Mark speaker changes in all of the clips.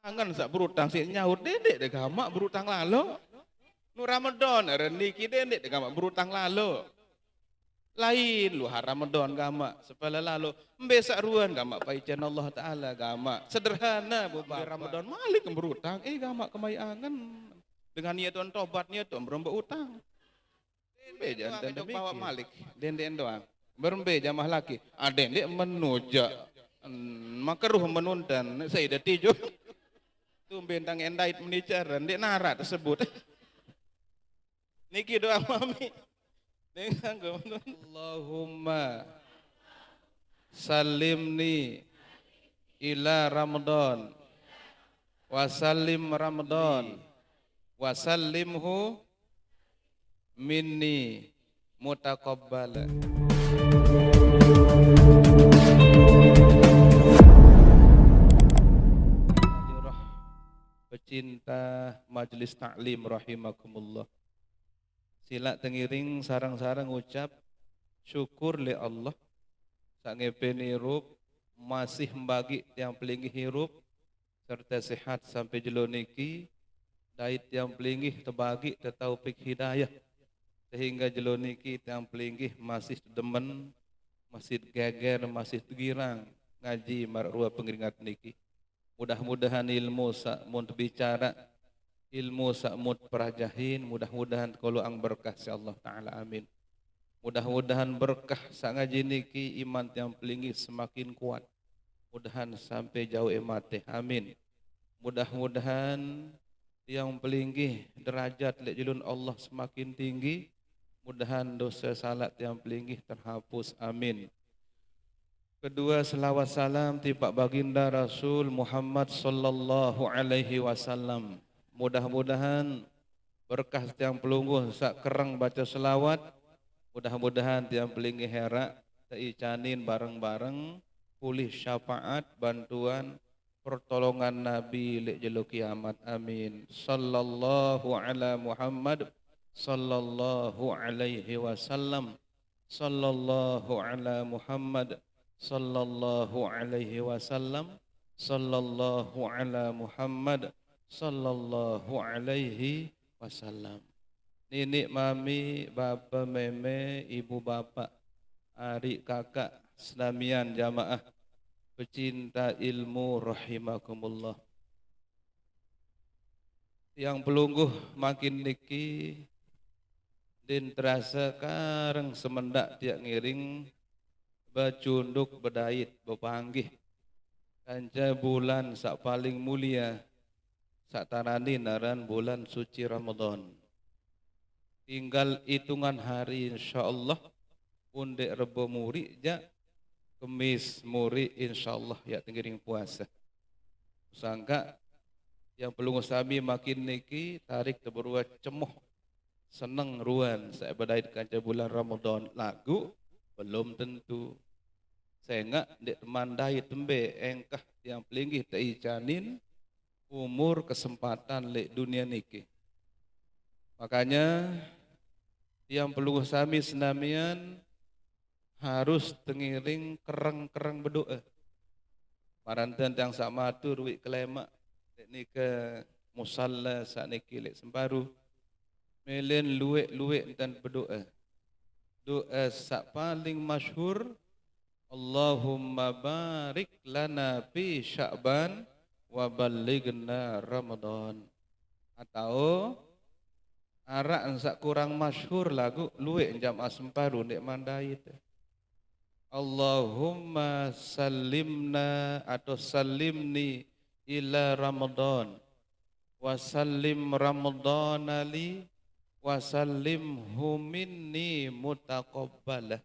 Speaker 1: Angan sak berutang si nyaut dedek dek gamak berutang lalu. Nu Ramadan niki dedek dek gamak berutang lalu. Lain lu har Ramadan gamak sepala lalu. Besak ruan gamak paican Allah Taala gamak. Sederhana bu Ramadan malik berutang gamak kemai angan. Dengan niat tuan tobat niat tuan berembak utang. Be jantan bawa malik den doang. Berembe jamah laki. Dendek menujak. Makaruh menuntan saya dah tijuk. Tu bentang endait menicaran dek narat tersebut. Niki doa mami. Allahumma salimni ila Ramadan wa salim Ramadan wa salimhu minni mutaqabbala. Pecinta Majelis Ta'lim rahimakumullah. Sila tengiring sarang-sarang ucap syukur li Allah sangepen hirup masih membagi yang pelingih hirup serta sehat sampai jelo niki dait yang pelingih terbagi taufik hidayah sehingga jelo niki yang pelingih masih demen masih geger masih girang ngaji marua pengiringat niki. Mudah-mudahan ilmu sakmun bicara, ilmu sakmut perajahin, mudah-mudahan kalau ang berkah si Allah Ta'ala amin. Mudah-mudahan berkah sak ngaji niki iman yang pelinggi semakin kuat. Mudahan sampai jauh emate amin. Mudah-mudahan yang pelinggi derajat lek julun Allah semakin tinggi. Mudahan dosa salat yang pelinggi terhapus amin. Kedua selawat salam tiba baginda Rasul Muhammad sallallahu alaihi wasallam. Mudah-mudahan berkah tiang pelungguh sak kerang baca selawat. Mudah-mudahan tiang pelinggi herak teicanin bareng-bareng pulih syafaat bantuan pertolongan Nabi lek jelo kiamat amin. Sallallahu ala Muhammad sallallahu alaihi wasallam. Sallallahu ala Muhammad sallallahu alaihi wasallam. Sallallahu ala Muhammad sallallahu alaihi wasallam. Nenek mami, bapa meme, ibu bapa, adik kakak, Islamian jamaah, pecinta ilmu rahimakumullah. Yang pelungguh makin niki din terasa kareng semendak tiak ngiring bacunduk bedait bepanggih kanca bulan sak paling mulia sak tarani naran bulan suci Ramadan. Tinggal hitungan hari insyaallah undek rebo muri ja kemis muri insyaallah ya tengiring puasa. Sangka yang pelungguh sami makin niki tarik teberua cemuh seneng ruan saya bedait kanca bulan Ramadan lagu belum tentu. Saya enggak dek teman dai tembe engkah yang pelinggih teicanin umur kesempatan lek dunia niki. Makanya yang pelungguh sami senamian harus tengiring kereng-kereng berdoa. Maranten yang sak matur wik kelema lek nika musalla sak niki lek sembaru melen luwek-luwek dan berdoa. Doa sak paling masyhur Allahumma barik lana fi Sya'ban wa ballighna Ramadan. Atau arak sak kurang masyhur lagu luwek jam asemparu nek mandai itu. Allahumma salimna atau salimni ila Ramadan wa sallim Ramadan li wa sallimhu minni mutaqabbalah.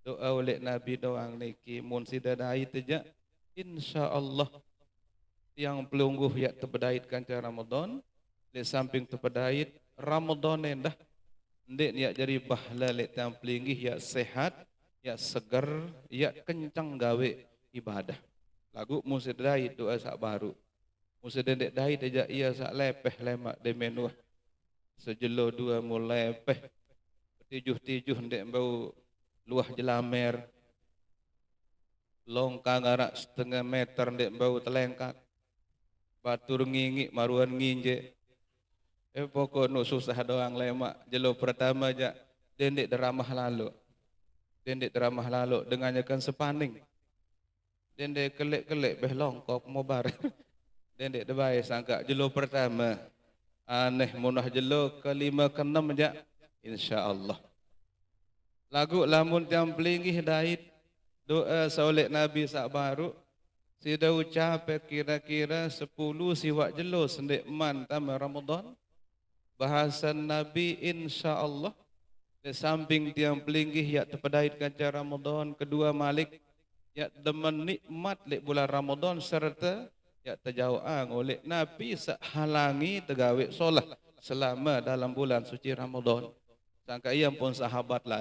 Speaker 1: Doa oleh Nabi doang niki mun sidadai tejak insyaallah yang pelungguh ya tepedait kanca Ramadan le samping tepedait Ramadan endah ndek ya jadi bahla lek tang pelinggih ya sehat ya seger ya kencang gawe ibadah. Lagu musidai doa sak baru. Musidai dai tejak ia sak lepeh lemak de menuah. Sejelo dua mulai peh tijuh-tijuh ndek bau luah jelamer longkang arak setengah meter ndek bau telengkat batur ngingik maruan nginje. Pokok no susah doang lemak. Jelo pertama aja dendek deramah lalu. Dendek deramah lalu dengannya kan sepaning. Dendek kelek-kelek beh longkok mau bar. Dendek debai sangka jelo pertama. Aneh munah jelo kelima keenam aja. InsyaAllah. Lagu lamun tiang pelingih dait doa saulek Nabi sak baru. Sida ucap kira-kira 10 siwak jelo sendek man tambah Ramadan. Bahasan Nabi insyaAllah. Di samping tiang pelinggih ya terpedait kaca Ramadan. Kedua malik ya demen nikmat lek bulan Ramadan serta ya terjauhan oleh Nabi halangi tegawe solat selama dalam bulan suci Ramadan. Sangka ia pun sahabat lah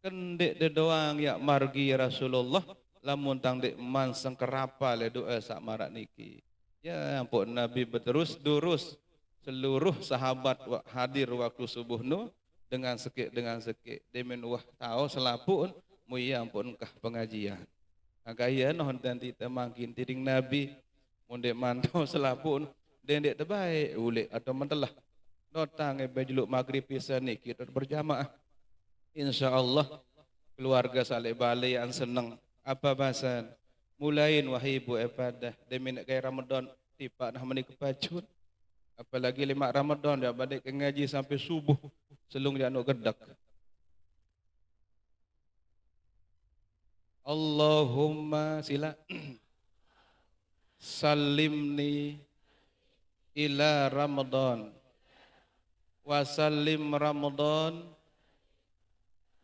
Speaker 1: kendek de doang ya margi Rasulullah lamun tang dek man sengkerapa le doa sak marak niki. Ya ampun Nabi berterus durus seluruh sahabat hadir waktu subuh nu dengan sekik demen wah tahu selapun muya ampun kah pengajian. Agaya noh nanti temangkin tiring Nabi munde mantau selapun dendek terbaik ulik atau mentelah notang bejluk maghrib pisan ni kita berjamaah. Insyaallah keluarga saleh balik yang senang apa bahasan mulain wahibu ibadah demen gaya Ramadan tipak nah menik kepacut. Apalagi 5 Ramadan dia balik ke ngaji sampai subuh selung dia nak gedak. Allahumma sila salimni ila Ramadan wa sallim Ramadan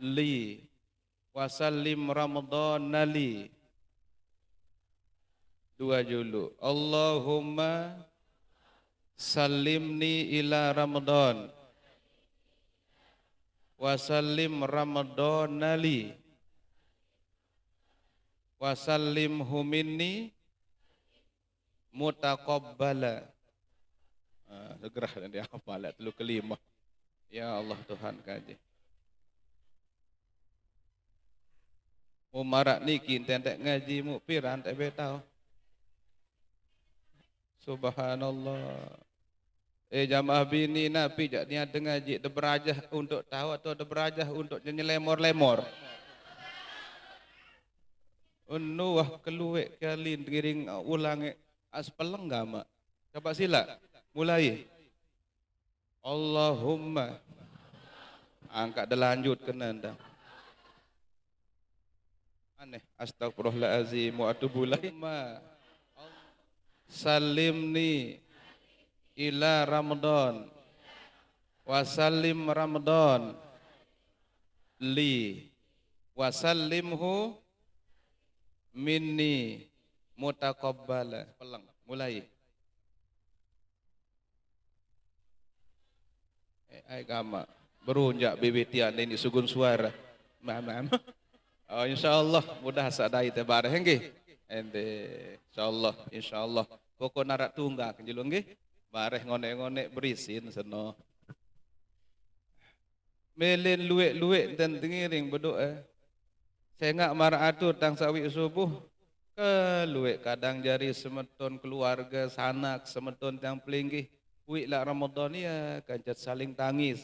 Speaker 1: li wa sallim Ramadan nali. Dua julu. Allahumma salimni ila Ramadan wa sallim Ramadan nali wa sallimhu minni mutaqabbala. Segera dia hafal telu kelima. Ya Allah Tuhan kaji. Umarak niki tentek ngaji mu piran tak betau. Subhanallah. Jamaah bini Nabi jak niat ngaji de berajah untuk tahu atau de berajah untuk nyelemor-lemor. Wah keluek kali giring ulang aspeleng gama. Coba sila mulai. Allahumma angkat de lanjut kena ndak. Aneh astagfirullahalazim wa atubu ilaih. Salimni ila Ramadan wa sallim Ramadan li wa sallimhu minni mutaqabbala. Pelang mulai. Agama berunjak bibitian ini sugun suara. Mam. Oh insyaallah mudah sadai tebareh nggih. Ente insyaallah pokok narak tunggak jelung nggih. Bareh ngonek-ngonek berisin seno. Melin luek-luek dan tengiring berdoa. Saya ngak marah atur tang sawi subuh ke luek kadang jari semeton keluarga sanak semeton yang pelinggih. Wik lah Ramadan ya kancat saling tangis.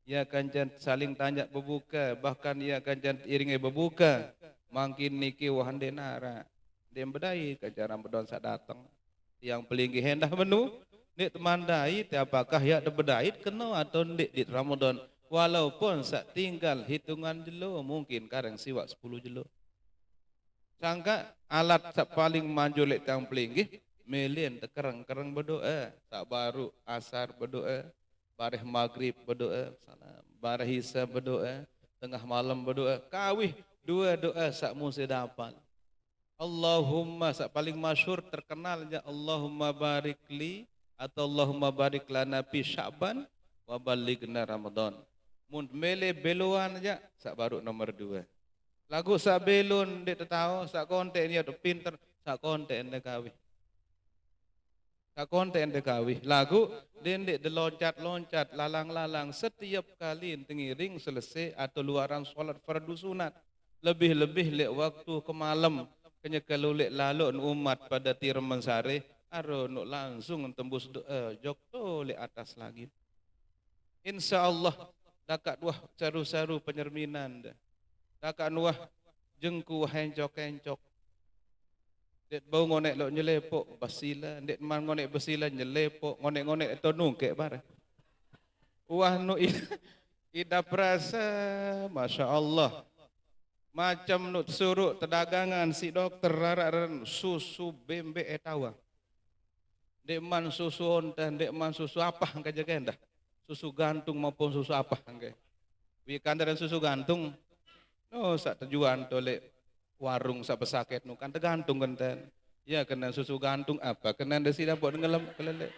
Speaker 1: Ya kancat saling tanya berbuka, bahkan ya kancat iringe berbuka. Makin niki wahande nara. Dem bedai kancat Ramadan sak datang. Yang pelinggih hendah menu nek temandai apakah ya debedait kena atau ndik di Ramadan walaupun sak tinggal hitungan jelo mungkin karang siwak 10 jelo. Sangka alat sak paling manjolek tang pelinggih melien tekereng-kereng berdoa sak baru asar berdoa bareh maghrib berdoa salam bareh isya berdoa tengah malam berdoa kawih dua doa sak musi dapat. Allahumma sak paling masyhur terkenalnya Allahumma barik li atau Allahumma barik lana fi Sya'ban wa balighna Ramadan. Mun mele beluan aja sak baru nomor 2. Lagu sak belun dek tahu sak konten dia tu pinter sak konten dek kawih. Sak konten dek kawih. Lagu dendek de loncat-loncat lalang-lalang setiap kali tengiring selesai atau luaran solat fardu sunat. Lebih-lebih lek waktu ke malam kenya kalau lek lalun umat pada tir mensare aro nuk langsung tembus jok tu le atas lagi. Insyaallah dakat wah saru-saru penyerminan dah. Dakat wah jengku hencok-hencok. Det bau ngonek lo nyelepok basila, det man ngonek basila nyelepok, ngonek-ngonek to nungkek bare. Wah nu ida perasa masya-Allah. Macam nuk suruh terdagangan si dokter raran susu bembe etawa. Dek man susu ontan, dek man susu apa angka jaga dah. Susu gantung maupun susu apa angka. Wikan dan susu gantung. No sak terjuan tolek warung sak pesakit nu kan tergantung kan. Ya kena susu gantung apa? Kena desi dapat ngelam kelele.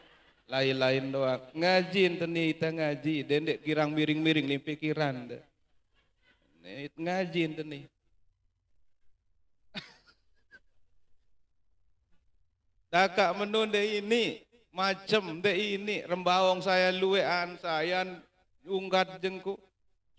Speaker 1: Lain-lain doang. Ngaji teni kita ngaji, dendek kirang miring-miring li pikiran dah. Ngaji nih. Dakak menunda ini macam de ini rembawang saya luwean saya unggat jengku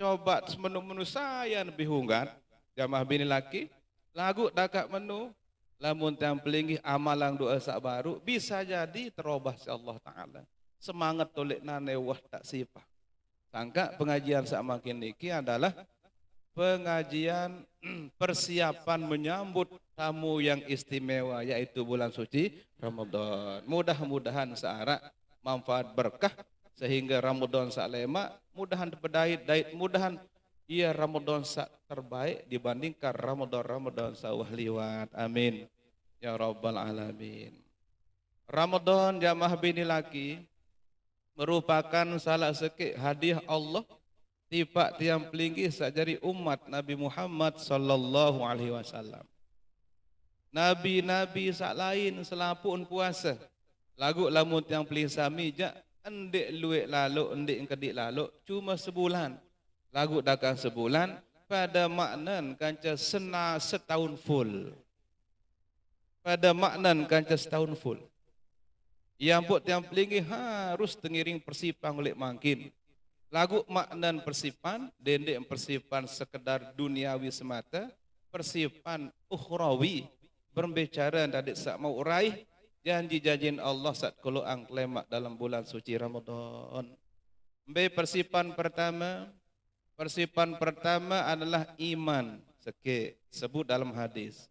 Speaker 1: coba menu-menu saya lebih unggat jamaah bini laki lagu dakak menu lamun tiang pelinggi amalang doa sak baru bisa jadi terobah si Allah Ta'ala semangat tolek nane wah tak sifah sangka pengajian sak makin niki adalah pengajian persiapan menyambut tamu yang istimewa yaitu bulan suci Ramadan. Mudah-mudahan searak manfaat berkah sehingga Ramadan sak lema mudahan pedait mudahan ia Ramadan sak terbaik dibandingkan Ramadan sawah liwat. Amin ya rabbal alamin. Ramadan jamaah bini laki merupakan salah sekik hadiah Allah tiba tiang pelinggi sajari umat Nabi Muhammad sallallahu alaihi wasallam. Nabi-nabi sak lain selapun puasa. Lagu lamun tiang pelinggi sami jak endek luek lalu endek kedik lalu cuma sebulan. Lagu dakang sebulan pada maknan kanca sena setahun full. Pada maknan kanca setahun full. Yang pun tiang pelinggi harus tengiring persipang oleh mangkin. Lagu maknan persipan, dendek persipan sekedar duniawi semata, persipan ukhrawi, berbicara dari sak mau raih, janji-janjian Allah saat keluang lemak dalam bulan suci Ramadan. Persipan pertama adalah iman, sebut dalam hadis.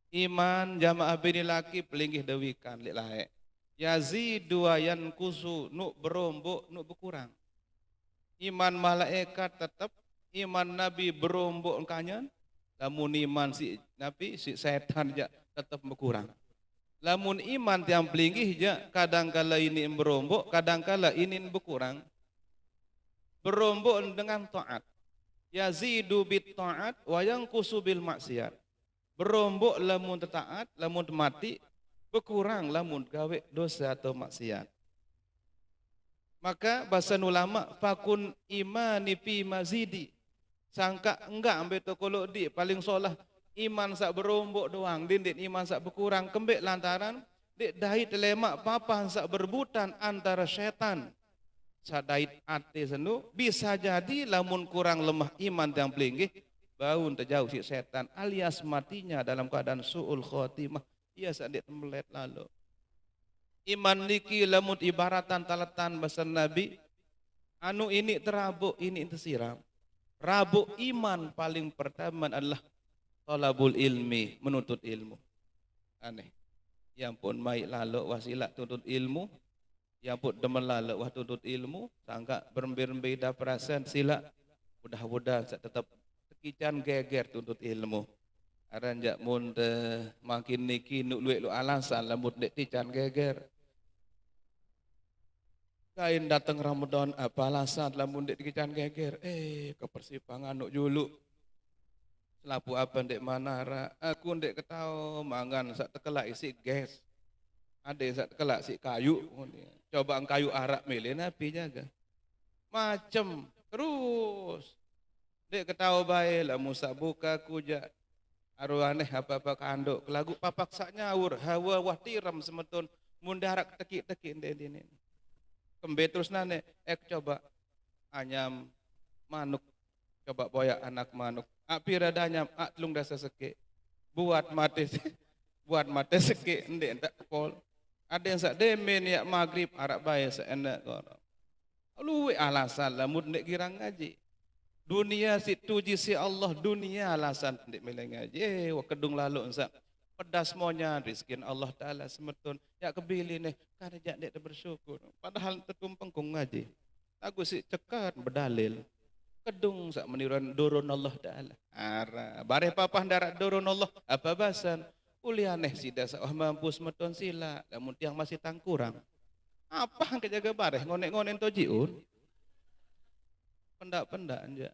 Speaker 1: Iman jamaah bini laki pelinggih dewikan, lilahe. Yazidu wa yankusu, nuk berombok, nuk berkurang. Iman malaikat tetap, iman Nabi berombok kanyan, lamun iman si Nabi si setan je tetap berkurang. Lamun iman tiang pelinggih je kadang-kala ini berombok, kadang-kala ini berkurang. Berombok dengan taat. Yazidu bit taat wa yanqusu bil maksiat. Berombok lamun taat, lamun mati, berkurang lamun gawe dosa atau maksiat. Maka bahasa ulama fakun imani fi mazidi. Sangka enggak ambil tokolo di paling solah iman sak berombok doang, dindit iman sak berkurang kembek lantaran dek dait lemak papan sak berbutan antara setan. Sadait ate senu bisa jadi lamun kurang lemah iman yang pelinggih bau terjauh si setan alias matinya dalam keadaan suul khotimah. Ia sadik tembelet lalu. Iman niki lamut ibaratan talatan bahasa Nabi anu ini terabuk ini tersiram. Rabuk iman paling pertama adalah talabul ilmi, menuntut ilmu. Aneh. Yang pun mai lalu wasilah tuntut ilmu, yang pun demen lalu wah tuntut ilmu, sangka berembe-rembe dah perasaan sila. Mudah-mudahan saya tetap tekican geger tuntut ilmu. Aranjak mun makin niki nuk luek lu alasan lamut dek tican geger. Kain datang Ramadan apa alasan lamun dek tican geger. Ke persipangan nuk juluk. Selapu apa dek manara. Aku dek ketau mangan sak tekelak isi gas. Ada sak tekelak si kayu. Coba kayu arak milih Nabi jaga. Macem terus. Dek ketau baik lah musa buka kujak. Arwaneh apa-apa kanduk. Kelagu papak sak nyawur. Hawa wah tiram semetun. Mundarak tekik-tekik ini. Kembe terus nane. Coba anyam manuk. Coba boyak anak manuk. Api radanya telung dasa seke. Buat mati seke. Ndek entak kepol. Ada yang sak demen ya maghrib arak bayar seenak korang. Luwe alasan lamun nek girang ngaji. Dunia situ si Allah dunia alasan nek meleng ngaji. Wa kedung lalu sak pedas monya rizkin Allah Taala semetun ya kebili nih karena jak nek bersyukur. Padahal tertumpeng kong ngaji. Aku si cekat berdalil. Kedung sak meniruan doron Allah Taala. Ara bare papah darat doron Allah apa bahasan? Ulianeh sida sak mampu semetun sila lamun tiang masih tangkurang. Apa yang kejaga bareh ngonek-ngonek tojiun? Pendak-pendak anja.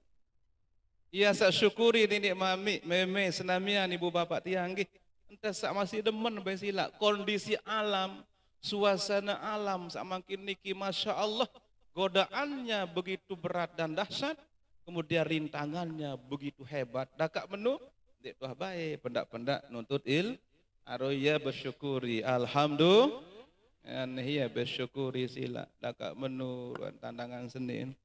Speaker 1: Iya sak syukuri nenek mami, meme, senamian ibu bapak tiang gih. Entah sak masih demen bae sila. Kondisi alam, suasana alam sak makin niki masya Allah godaannya begitu berat dan dahsyat. Kemudian rintangannya begitu hebat. Dakak menu, dek tuah baik, pendak-pendak nuntut aroya bersyukuri. Alhamdulillah. Iya bersyukuri sila dakak menurun tandangan Senin.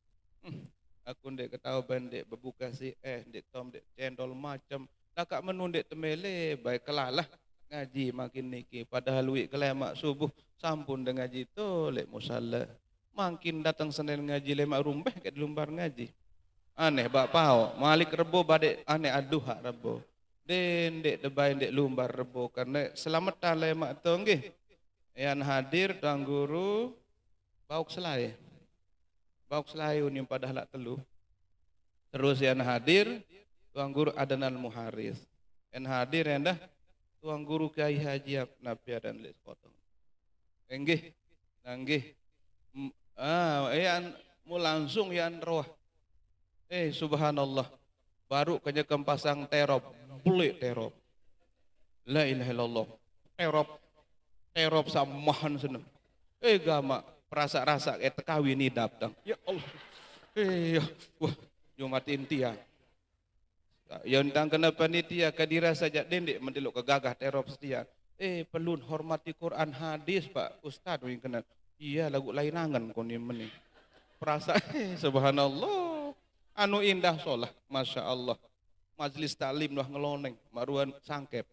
Speaker 1: Aku ndek ketahuan dek berbuka si dek tom dek cendol macam dakak menu dek temele baik kelalah ngaji makin niki padahal wik kelemak subuh sampun dengan ngaji to lek musalla makin datang Senin ngaji lemak rumbeh ke lumbar ngaji aneh bak pau malik rebo badek aneh aduh hak rebo den dek debai dek lumbar rebo karena selamatan lemak to nggih. Yang hadir tuang guru bauk selai unim pada halak telu. Terus yang hadir tuang guru Adnan Muharis. Yang hadir yang dah tuang guru Kiai Haji Nafia dan Les Potong. Enggih, nanggih. Yang mu langsung yang roh. Subhanallah. Baru kanya kempasang terop, bulik terop. La ilaha illallah. Terop samahan seneng. Gama perasa-rasa tekawi ni datang. Ya Allah. Wah, Jumat intia. Yang tang kena panitia kadira saja dendek mendelok kegagah terop setia. Pelun hormati Quran hadis Pak Ustaz yang kena. Iya lagu lain angan kon meni. Perasa subhanallah. Anu indah solah, masya Allah. Majlis taklim wah ngeloneng, maruan sangkep.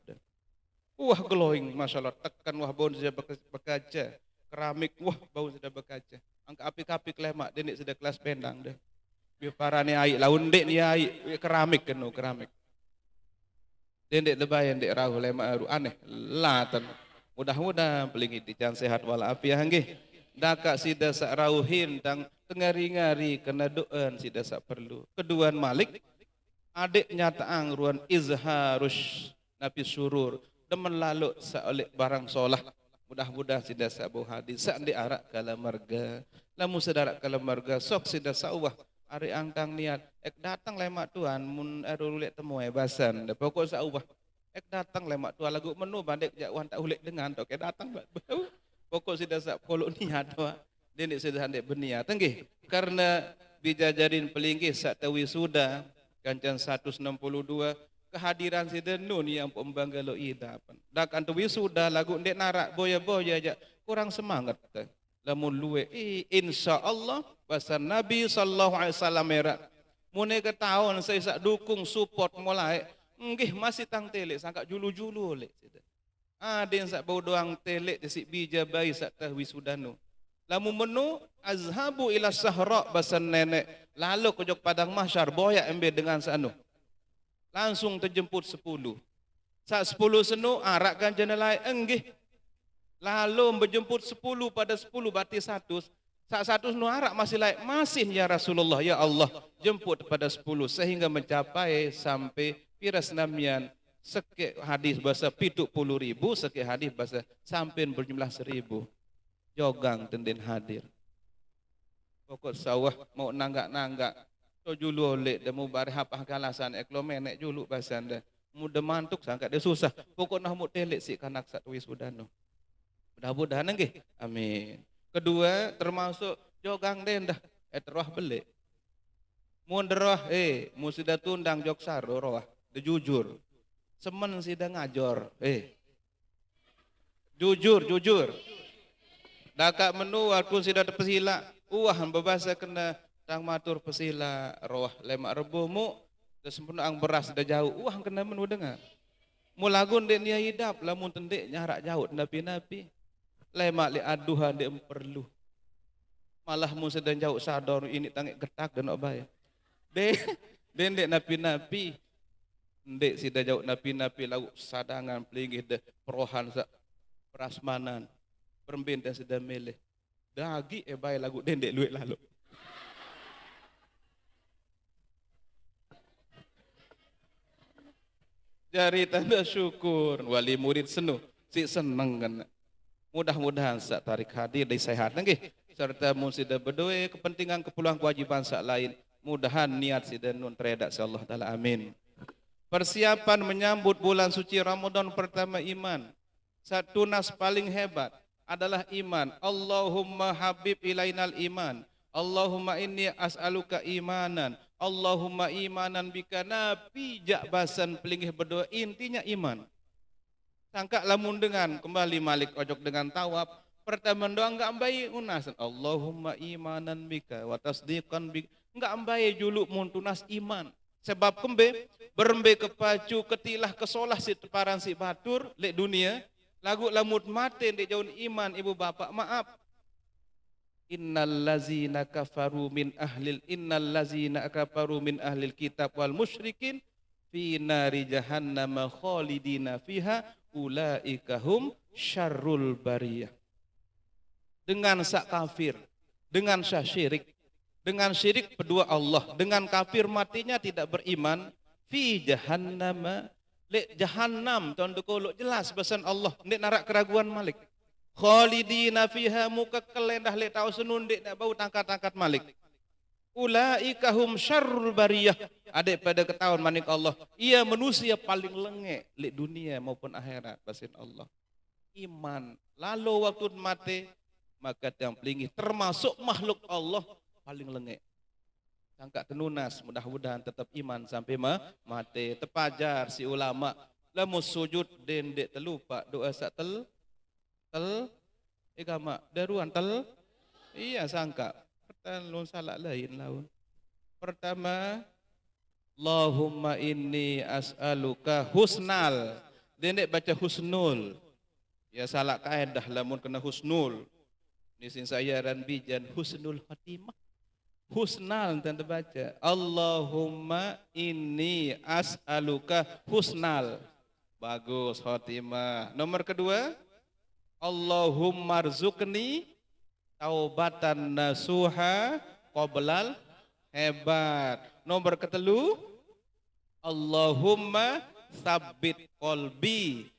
Speaker 1: Wah glowing, masya Allah. Tekan wah bau sudah berkaca. Keramik, wah bau sudah berkaca. Angka api-api lemak, denik sudah kelas pendang deh. Biar parani air, laun dek ni air, keramik kenu keramik. Denik lebayan dek rahu lemak aru aneh, latan. Mudah-mudahan pelingit dican sehat walafiat nggih. Daka sida sak rauhin tang tengari-ngari kena doan sida sak perlu. Keduan Malik adik nyataang ruan izharus nabi surur. Demen lalu seoleh barang solah mudah-mudahan sida sabu hadis sak di arak kala marga lamu sedarak kala marga sok sida sawah ari angkang niat ek datang lemak tuan mun erulek temu basan pokok sawah ek datang lemak tuan lagu menu bandek jakwan tak ulek dengan tok datang bau pokok sida sak kolok niat doa denik sida handek berniat nggih karena bijajarin pelinggih sak tawi sudah kancan 162 kehadiran si denun yang pembangga lo idapan. Dak antu wisuda lagu ndek narak boya-boya aja kurang semangat. Lamun luwe insya Allah bahasa Nabi sallallahu alaihi wasallam merak. Mune ke tahun saya sak dukung support mulai nggih masih tang telek sangka julu-julu lek. Den sak bau doang telek si bija bayi sak tah wisudanu. Lamun menu azhabu ila sahra bahasa nenek lalu ke jok padang mahsyar boya embe dengan sanu. Langsung terjemput 10. Saat 10 senu arakkan jenelai enggih. Lalu berjemput 10 pada 10 berarti 1. Saat 1 senu arak masih lain masih ya Rasulullah ya Allah jemput pada 10 sehingga mencapai sampai piras namian sekek hadis bahasa 70.000 sekek hadis bahasa sampai berjumlah 1.000. Jogang tenden hadir. Pokok sawah mau nanggak-nanggak. So julu oleh demu bare hapah kalasan eklo menek julu basan dah. Muda mantuk sangka dia susah. Pokok nah mu telek si kanak sak wisudano. Mudah-mudahan nggih. Amin. Kedua termasuk jogang den dah terwah belik. Mun derwah mu sudah tundang jok saro roh. De jujur. Semen sida ngajor. Jujur. Dakak menu waktu sida pesila. Bebasa kena tang matur pesila roh lemak rebumu dah sempurna ang beras dah jauh kena menu dengar mulagun dek nia hidap lamun tendek nyarak jauh nabi-nabi Lemak li aduhan dia perlu. Malah mun sedang jauh sadar ini tangik getak dan nak bayar. Dendek napi-napi. Ndek sida jauh napi-napi lauk sadangan pelingih de perohan sak prasmanan. Perembintan sida milih. Dagi bay lagu dendek luik lalu. Jari tanda syukur wali murid senu si seneng kan. Mudah-mudahan sak tarik hadir dari sehat nggih serta mun sida berdoa kepentingan keperluan kewajiban sak lain. Mudahan niat sida nun teredak insyaallah taala amin. Persiapan menyambut bulan suci Ramadan pertama iman. Satu nas paling hebat adalah iman. Allahumma habib ilainal iman. Allahumma inni as'aluka imanan. Allahumma imanan bika nabi jakbasan pelingih berdoa intinya iman. Sangka lamun dengan kembali malik ojok dengan tawab. Pertama doa enggak ambai unas. Allahumma imanan bika wa tasdiqan bika. Enggak ambai juluk muntunas iman. Sebab kembe berembe kepacu ketilah kesolah si teparan si batur lek dunia lagu lamut mate ndek jauh iman ibu bapak maaf. Innal ladzina kafaru min ahlil kitab wal musyrikin fi nari jahannam khalidina fiha ulaika hum syarrul bariyah. Dengan sak kafir, dengan sak syirik, dengan syirik kedua Allah, dengan kafir matinya tidak beriman, fi jahannam, lek jahannam tahun dekolok jelas pesan Allah, ndek narak keraguan malik. Khalidina fiha muka kelendah lek tahu senun ndek nak bau tangkat-tangkat malik. Ulaika hum syarrul bariyah. Adik pada ketahuan manik Allah, ia manusia paling lengek lek dunia maupun akhirat pesan Allah. Iman, lalu waktu mati maka yang pelingih termasuk makhluk Allah paling lengek. Sangka tenunas, mudah-mudahan tetap iman sampai mati. Tepajar si ulama, lamus sujud dendek terlupa doa sak tel ikama daruan tel. Iya sangka. Pertama salah lain laun. Pertama, Allahumma inni as'aluka husnal. Dendek baca husnul. Ya salah kaedah lamun kena husnul. Nisin saya dan bijan husnul khatimah. Husnal tanda baca. Allahumma inni as'aluka husnal. Bagus khatimah. Nomor kedua, Allahumma rzuqni taubatan nasuha qoblal hebat. Nomor ketelu, Allahumma sabbit qalbi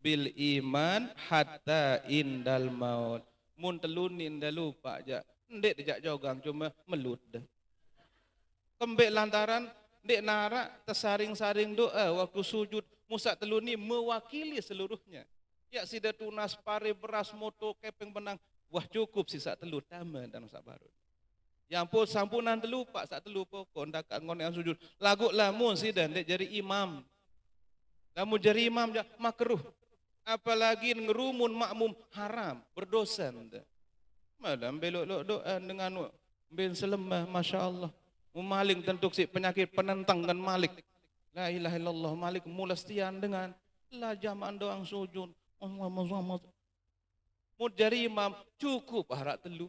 Speaker 1: bil iman hatta indal maut. Mun telunin dah lupa aja. Ndek dijak jogang cuma melut dah. Kembek lantaran ndek narak tersaring-saring doa waktu sujud musak teluni mewakili seluruhnya. Ya sida tunas pare beras moto kepeng benang. Wah cukup sisa telu tama dan sak baru. Yang pun sampunan telu pak sak telu pokok ndak ngon yang sujud. Lagu lamun sida ndek jadi imam. Lamun jadi imam makruh. Apalagi ngerumun makmum haram, berdosa. Malam belok doa dengan ben selemah, masya Allah. Maling tentuk si penyakit penentang dan malik. La ilaha illallah malik mulastian dengan la jamaan doang sujud. Mud jari imam cukup harak telu.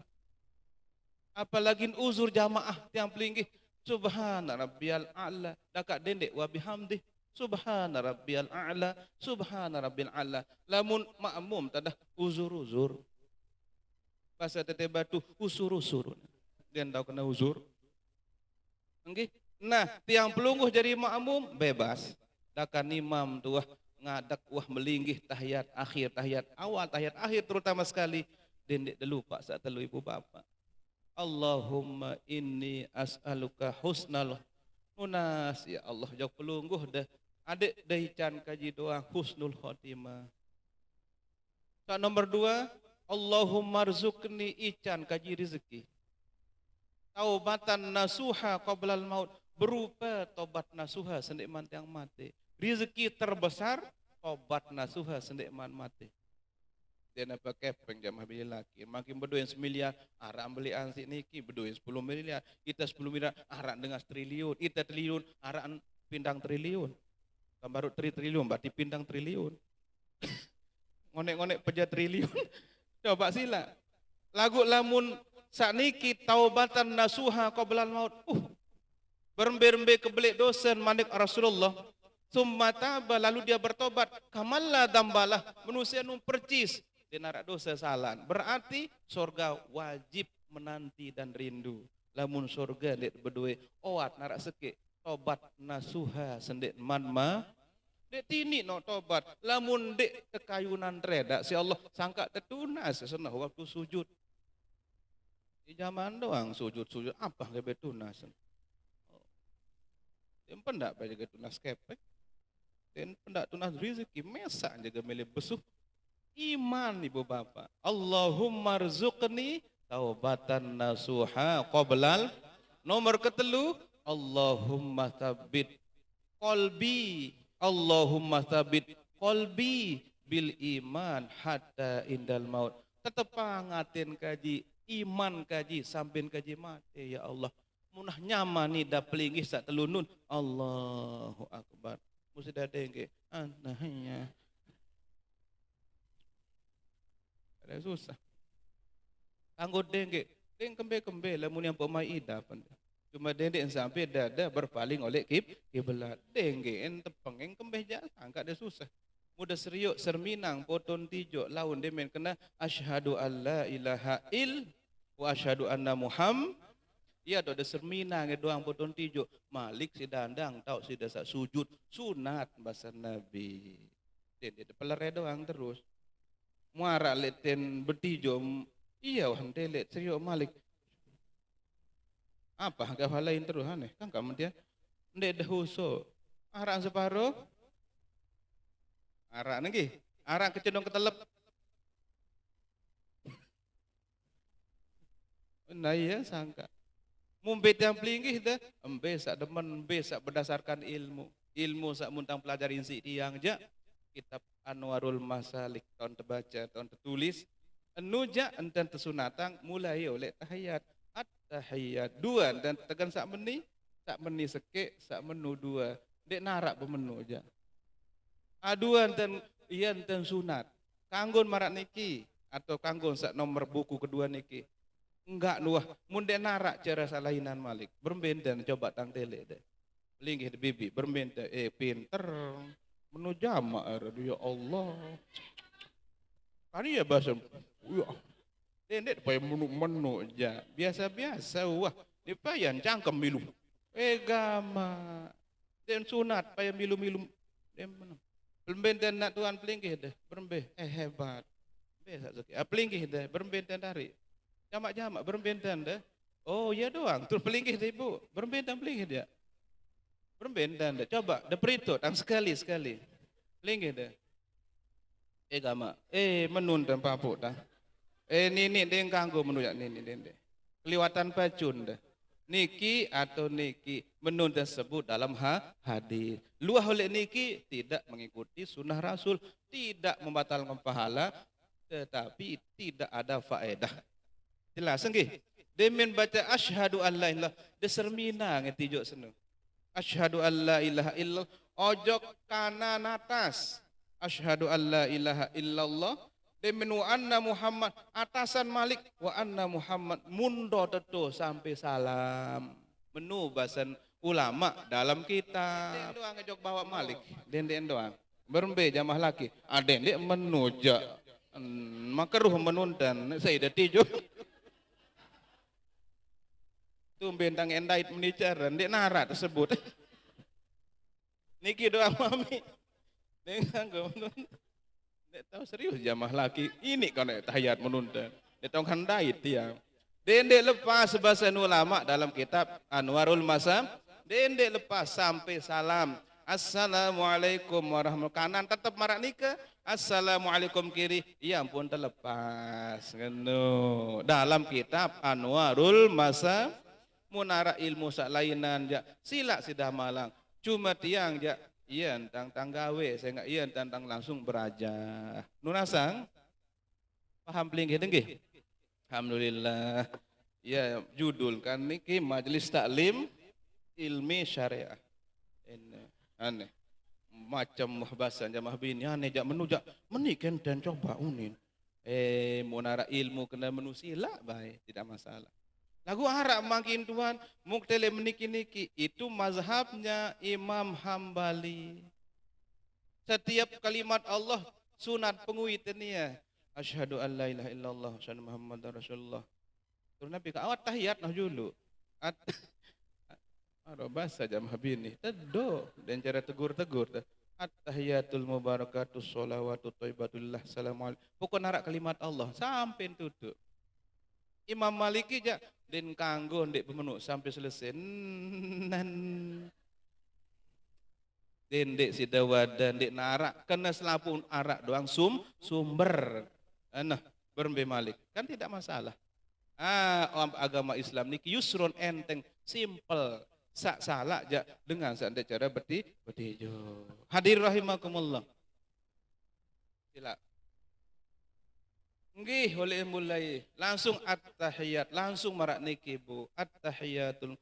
Speaker 1: Apalagi uzur jamaah yang pelinggi. Subhana rabbiyal a'la. Dekat dendek wa bihamdih. Subhana rabbiyal a'la, subhana rabbil a'la. Lamun makmum tadah uzur-uzur. Bahasa tete batu usur-usur. Dia tahu kena uzur. Nggih. Nah, tiang pelungguh jadi makmum bebas. Dakan imam tuah ngadak wah melinggih tahiyat akhir, tahiyat awal, tahiyat akhir terutama sekali dendek lupa saat telu ibu bapak. Allahumma inni as'aluka husnal munas ya Allah jauh pelungguh dah. Adik dahican kaji doa husnul khotimah. Tak nomor 2, Allahumma rzuqni ican kaji rezeki. Taubatan nasuha qablal maut, berupa tobat nasuha sendikman yang mati. Rezeki terbesar tobat nasuha sendikman mati. Dia nak pakai penjamah beli laki. Makin berdoa 1 miliar, arak beli ansik niki berdoa 10 miliar. Kita 10 miliar, arak dengan triliun. Kita triliun, arak pindang triliun. Baru triliun, berarti pindang triliun. ngonek-ngonek peja triliun. Coba sila. Lagu lamun sakniki taubatan nasuha qablal maut. Berembe-rembe kebelik dosen manik Rasulullah. Summa taba lalu dia bertobat. Kamalla dambalah manusia nu percis dia narak dosa salan. Berarti surga wajib menanti dan rindu. Lamun surga dek berdua oat narak seke tobat nasuha sendik manma dek tini no tobat. Lamun dek kekayunan reda si Allah sangka tetunas senah waktu sujud. Di zaman doang sujud-sujud apa kebe tunas. Dia pendak jaga tunas kepek. Dan pendak tunas rezeki mesak jaga milih besuh. Iman ibu bapak. Allahumma rzuqni taubatan nasuha qoblal. Nomor ketelu, Allahumma tsabbit qalbi. Allahumma tsabbit qalbi bil iman hatta indal maut. Tetep pangatin kaji iman kaji sampai kaji mati ya Allah. Munah nyaman ni dah pelinggih sak telunun. Allahu akbar. Mesti dah dengke. Anahnya. Ada susah. Anggo dengke. Deng kembe-kembe lamun yang pemai ida panda. Cuma dendek sampai dada berpaling oleh kiblat. Dengke ente pengeng kembe jah angkat dia susah. Mudah seriuk serminang poton tijo laun demen kena asyhadu alla ilaha il wa asyhadu anna muhammad. Iya do ada serminang doang poton tijo malik si dandang tau si dasa sujud sunat bahasa Nabi. Den peler doang terus. Muara leten betijo iya wah delet seriuk malik. Apa gafalain terus aneh kan kamu dia ndek dahuso arak separuh arak nggih arak kecendong ketelep. Nah iya sangka mumpet yang pelinggih dah, embe sak demen, embe sak berdasarkan ilmu sak muntang pelajarin si tiang ja, kitab Anwarul Masalik tahun terbaca, tahun tertulis, enu ja enten tersunatang mulai oleh tahiyat, at-tahiyat dua dan tekan sak meni seke, sak menu dua, dek narak pemenu ja, dua enten iya enten sunat, kanggon marak niki atau kanggon sak nomor buku kedua niki. Enggak nuah, munde narak cara salainan malik. Berbendan coba tang tele deh. Linggih de bibi berbendan pinter menu jamak ya Allah. Kani ya bahasa ya. Dendek pay menu ja. Biasa-biasa wah. Dipayan cangkem milu. Gama. Den sunat pay milu-milu. Dem berbendan nak tuan pelinggih deh. Berembeh hebat. Biasa sekali. Pelinggih deh berbendan dari jamak-jamak berbendan dah. Oh ya doang. Terus pelinggih dah ibu. Berbendan pelinggih dia. Berbendan dah. Coba. Dah perintut. Sekali. Pelinggih dah. Gama. Menun dan papuk dah. Ni dia kanggo menu jak ni. Keliwatan pacun dah. Niki atau niki. Menun tersebut dalam hadis. Luah oleh niki tidak mengikuti sunnah Rasul. Tidak membatalkan pahala. Tetapi tidak ada faedah. Jelas nggih. Demen baca asyhadu alla ilaha desermina ngetijo senu. Asyhadu alla ilaha illallah ojok kanan atas. Asyhadu alla ilaha illallah demen wa anna Muhammad atasan malik wa anna Muhammad mundo teto sampai salam. Menu bahasan ulama dalam kitab. Den doang ngejok bawa malik. Den doang. Berembe jamah laki. Dek menu ja. Makruh menuntan saya dah tijo. Tumben tang endait menicaran, dek narat tersebut. Niki doang mami. Dengan gue dek tahu serius jamah laki. Ini kan tahiyat menuntan. Dek tahu handait dia. Dek lepas bahasa ulama dalam kitab Anwarul Masam. Dek lepas sampai salam. Assalamualaikum warahmatullahi kanan tetap marak nikah. Assalamualaikum kiri. Ya ampun terlepas. Dalam kitab Anwarul Masam. Munara ilmu sak lainan ja silak sidah malang cuma tiang ja iya tang gawe saya enggak iya tang langsung beraja nunasang paham pelinggih nggih alhamdulillah ya judul kan niki majelis taklim ilmi syariah ini aneh macam bahasa jamaah bini ane jak menujak menikan dan coba unin mau nara ilmu kena menusila baik tidak masalah. Lagu harap makin Tuhan muktele meniki-niki itu mazhabnya Imam Hambali. Setiap kalimat Allah sunat penguitannya. Asyhadu an la ilaha illallah asyhadu Muhammadar Rasulullah. Terus Nabi ka awat tahiyat nah dulu. Bahasa jamaah bini. Tedo dan cara tegur-tegur. At-tahiyatul mubarakatus sholawatut thayyibatullah assalamualaikum. Pokok narak kalimat Allah sampai tutup. Imam Maliki ja den kanggo ndek pemenuk sampai selesai. Den dek sidawada ndek narak kena selapun arak doang sumber. Nah, berembe Malik kan tidak masalah. Agama Islam niki yusrun enteng, simple. Sak salah aja dengan seandainya cara betijo. Hadir rahimakumullah. Sila. Nggih oleh mulai langsung at-tahiyat, langsung marak niki Bu. At-tahiyatul.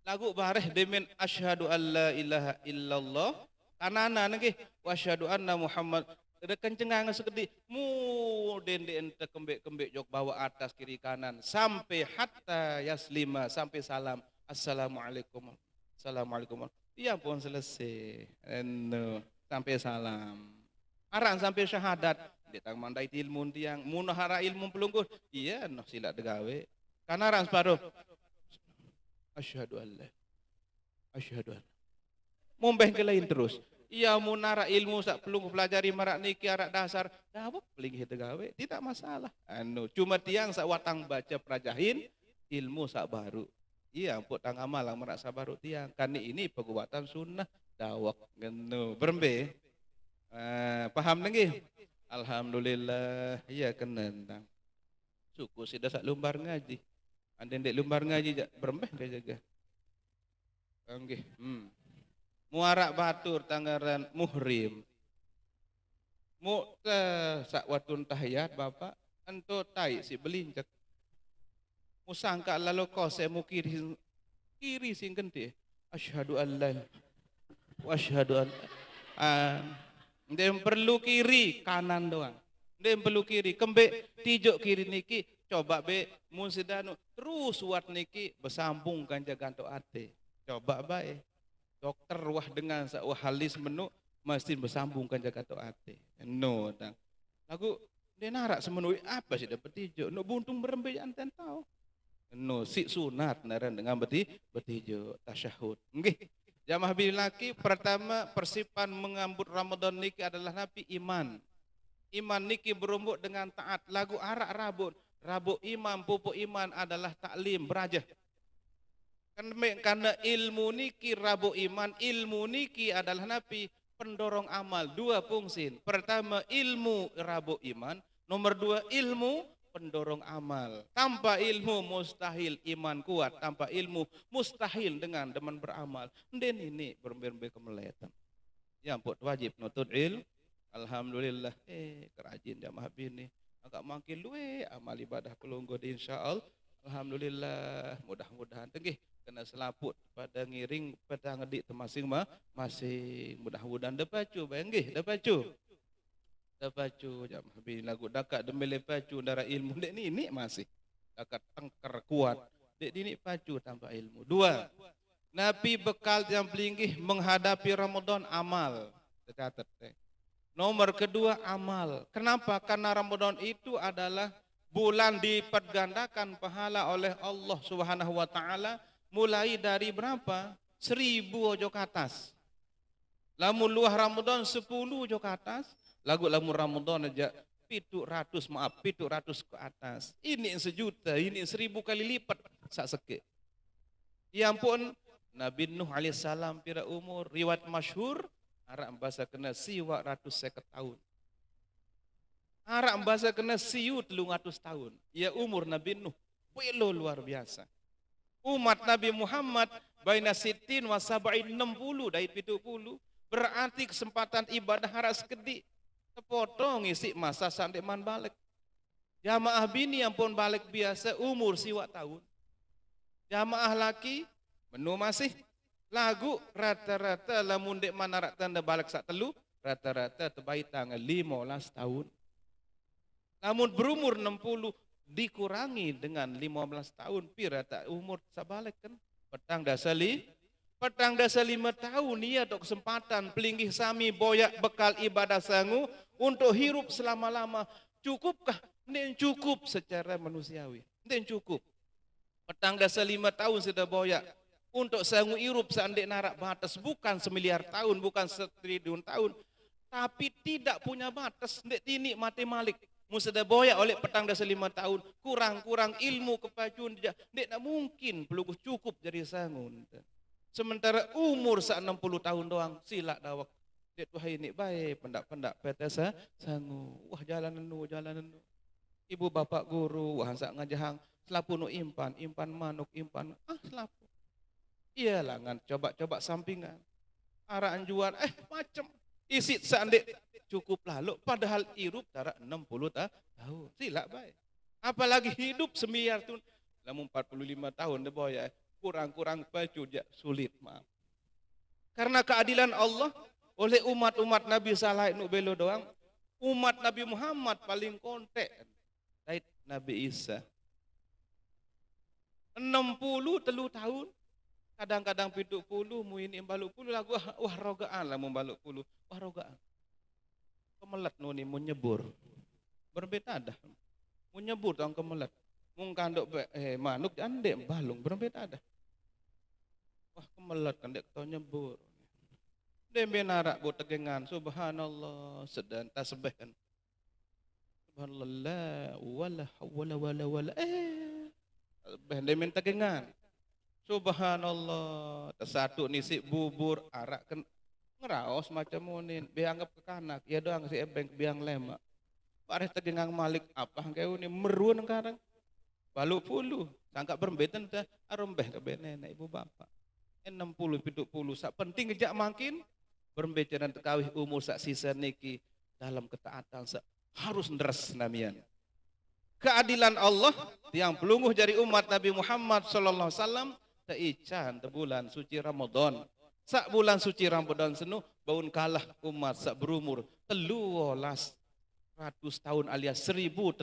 Speaker 1: Lagu bareh demen asyhadu alla ilaha illallah. Kanana nggih wa asyhadu anna Muhammad. Ada kencengang sekedi mu dende ente kembek-kembek jok bawa atas kiri kanan sampai hatta yaslima sampai salam. Assalamualaikum. Assalamualaikum. Iya pun selesai. Sampai salam. Arang sampai syahadat. Ditang mandai ilmu tiang. Munahara ilmu pelungkur. Iya noh sila degawe. Karena arang separuh. Asyhadu Allah. Asyhadu Allah. Mumbeh ke lain terus. Iya munara ilmu sak pelungkur pelajari marak niki arak dasar. Dah apa pelingih degawe. Tidak masalah. Cuma tiang sak watang baca prajahin. Ilmu sak baru. Iya, ampun tang amal lang merasa baru tiang. Kan ini perbuatan sunnah dawak genu berembe. Paham nggih? Alhamdulillah. Iya kenentang. Suku sida sak lumbar ngaji. Ande ndek lumbar ngaji berembe ka jaga. Nggih. Muarak batur tanggaran muhrim. Sak watun tahiyat Bapak ento tai si belincek. Musangka lalu kau saya mau kiri sing gede. Asyhadu an la wa asyhadu an ndem perlu kiri kanan doang. Ndem perlu kiri kembek tijok kiri niki coba be mun sidanu terus wat niki bersambung kan jaganto ate. Coba bae. Dokter wah dengan wah halis menu mesti bersambung kan jaganto ate. No tang. Lagu dia narak semenui apa sih dapat tijok? No buntung berembe anten tahu. No si sunat naran dengan betijo tasyahud. Nggih. Jamaah bini laki pertama persiapan mengambut Ramadan niki adalah nabi iman. Iman niki berumbuk dengan taat. Lagu arak rabut. Rabuk iman, pupuk iman adalah taklim berajah. Karena ilmu niki rabuk iman, ilmu niki adalah nabi pendorong amal. Dua fungsi. Pertama ilmu rabuk iman, nomor dua ilmu pendorong amal. Tanpa ilmu mustahil iman kuat. Tanpa ilmu mustahil dengan demen beramal. Dan ini berembe kemeletan. Ya ampun wajib nutut ilmu. Alhamdulillah. Kerajin jamaah bini. Agak makin luwe amal ibadah pelunggu di insyaallah. Alhamdulillah. Mudah-mudahan tenggih kena selaput pada ngiring pada ngedik masing-masing. Mudah-mudahan depacu bayang nggih depacu. Dapacu jamaah bini lagu dakat demele pacu darah ilmu dek ni masih dakat tengker kuat dek dini pacu tanpa ilmu. Dua, Nabi bekal yang pelinggih menghadapi Ramadan amal. Tercatat. Nomor kedua amal. Kenapa? Karena Ramadan itu adalah bulan dipergandakan pahala oleh Allah Subhanahu wa taala mulai dari berapa? 1000 ojo ke atas. Lamun luah Ramadan 10 ojo ke atas. Lagu-lagu Ramadan aja 700 ke atas. Ini yang 1 juta, ini 1000 kali lipat sak seke. Ya ampun, Nabi Nuh alaihissalam pira umur riwayat masyhur arak bahasa kena siwa 150 tahun. Arak bahasa kena siu 300 tahun. Ya umur Nabi Nuh belo luar biasa. Umat Nabi Muhammad baina sitin wa sab'in 60 dari 70 berarti kesempatan ibadah haras sekedik. Sepotong isi masa sampai man balik. Jamaah bini yang pun balik biasa umur siwa tahun. Jamaah laki menu masih Lagu rata-rata lamun dek mana rak tanda balik sak telu, rata-rata terbaik tanggal 15 tahun. Namun berumur 60 dikurangi dengan 15 tahun pi rata umur sabalik kan. Petang dasa 5 tahun ia ada kesempatan pelinggih sami boyak bekal ibadah sangu untuk hirup selama-lama. Cukupkah? Nen cukup secara manusiawi. Nen cukup. Petang dasa 5 tahun sudah boyak untuk sangu hirup seandainya narak batas bukan semiliar tahun, bukan setriliun tahun, tapi tidak punya batas. Ndek tini mati malik. Musudah boyak oleh petang dasa 5 tahun, kurang-kurang ilmu kepacun dia. Ndek tak mungkin peluguh cukup jadi sangu. Sementara umur 60 tahun doang silak dawak. Dek tuh ini baik pendak-pendak PT sangu. Wah jalanan nu. Ibu bapak guru wah sak ngajahang selapu nu impan manuk impan selapu. Iyalah ngan coba-coba sampingan. Araan jual macam isit sandek cukup lalu padahal hidup tarak 60 tahun. Silak baik. Apalagi hidup semiliar tahun. Lamun 45 tahun deh boy ya. Kurang-kurang baju dia sulit maaf. Karena keadilan Allah oleh umat-umat Nabi Saleh nu belo doang, umat Nabi Muhammad paling kontek. Dari Nabi Isa 63 tahun, kadang-kadang 70 muin imbaluk puluh lagu wah rogaan lah membaluk puluh, wah rogaan. Kemelet nuni menyebur. Berbeda dah. Menyebur tong kemelet. Mung kandok manuk andek balung berbeda dah. Wah kemelet kan dek tau nyebur. Dembe narak bu tegengan subhanallah sedan tasbihan. Subhanallah wala wala dembe tegengan. Subhanallah tersatu nisi bubur arak kan ngeraos macam munin bianggap ke kanak ya doang si ebeng biang lemak. Pareh tegengang malik apa kau ni meruan sekarang. Balu puluh sangka berbeten dah arombeh ke nenek ibu bapak. 60 70 sak penting kejak makin berbicara tekawih umur sak sisa niki dalam ketaatan sak harus deres namian. Keadilan Allah yang pelungguh dari umat Nabi Muhammad sallallahu alaihi wasallam teican bulan suci Ramadan. Sak bulan suci Ramadan senu baun kalah umat sak berumur 1300 tahun alias 1300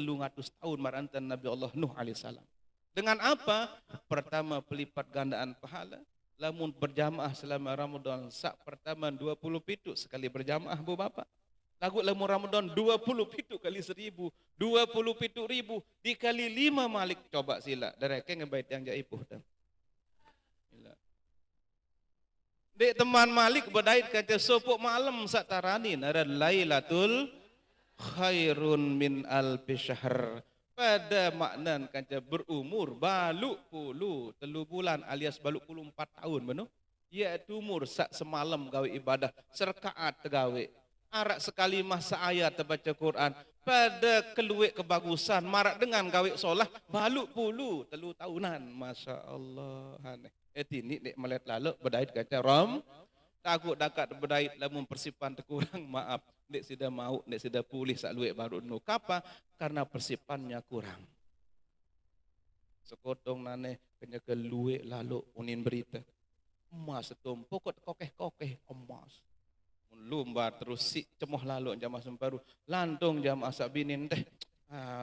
Speaker 1: tahun marantan Nabi Allah Nuh alaihi salam. Dengan apa? Pertama pelipat gandaan pahala. Lamun berjamaah selama Ramadan sak pertama 20 pitu sekali berjamaah bu bapak. Lagu lamun Ramadan 20 pitu kali 1000, 20 pitu ribu dikali 5 malik coba sila. Dereke ngebait yang jaipuh dah. Dek teman malik berdait kata sopok malam sak tarani nara Lailatul khairun min alfi syahr. Pada makna kaca berumur baluk puluh telu bulan alias baluk puluh 4 tahun benar. Iaitu umur sak semalam gawe ibadah serkaat tegawe. Arak sekali masa ayat terbaca Quran. Pada keluik kebagusan marak dengan gawe solah baluk puluh telu tahunan. Masya Allah. Ini nek melet lalu berdait kaca rom. Takut dakat berdait lamun persipan terkurang maaf. Nek sudah mau, nek sudah pulih sak luik baru nu kapa karena persipannya kurang. Sekotong nane kena ke luik lalu unin berita. Emas setum pokok kokeh emas. Lumba terus si cemoh lalu jamaah semparu lantung jamaah sabinin teh.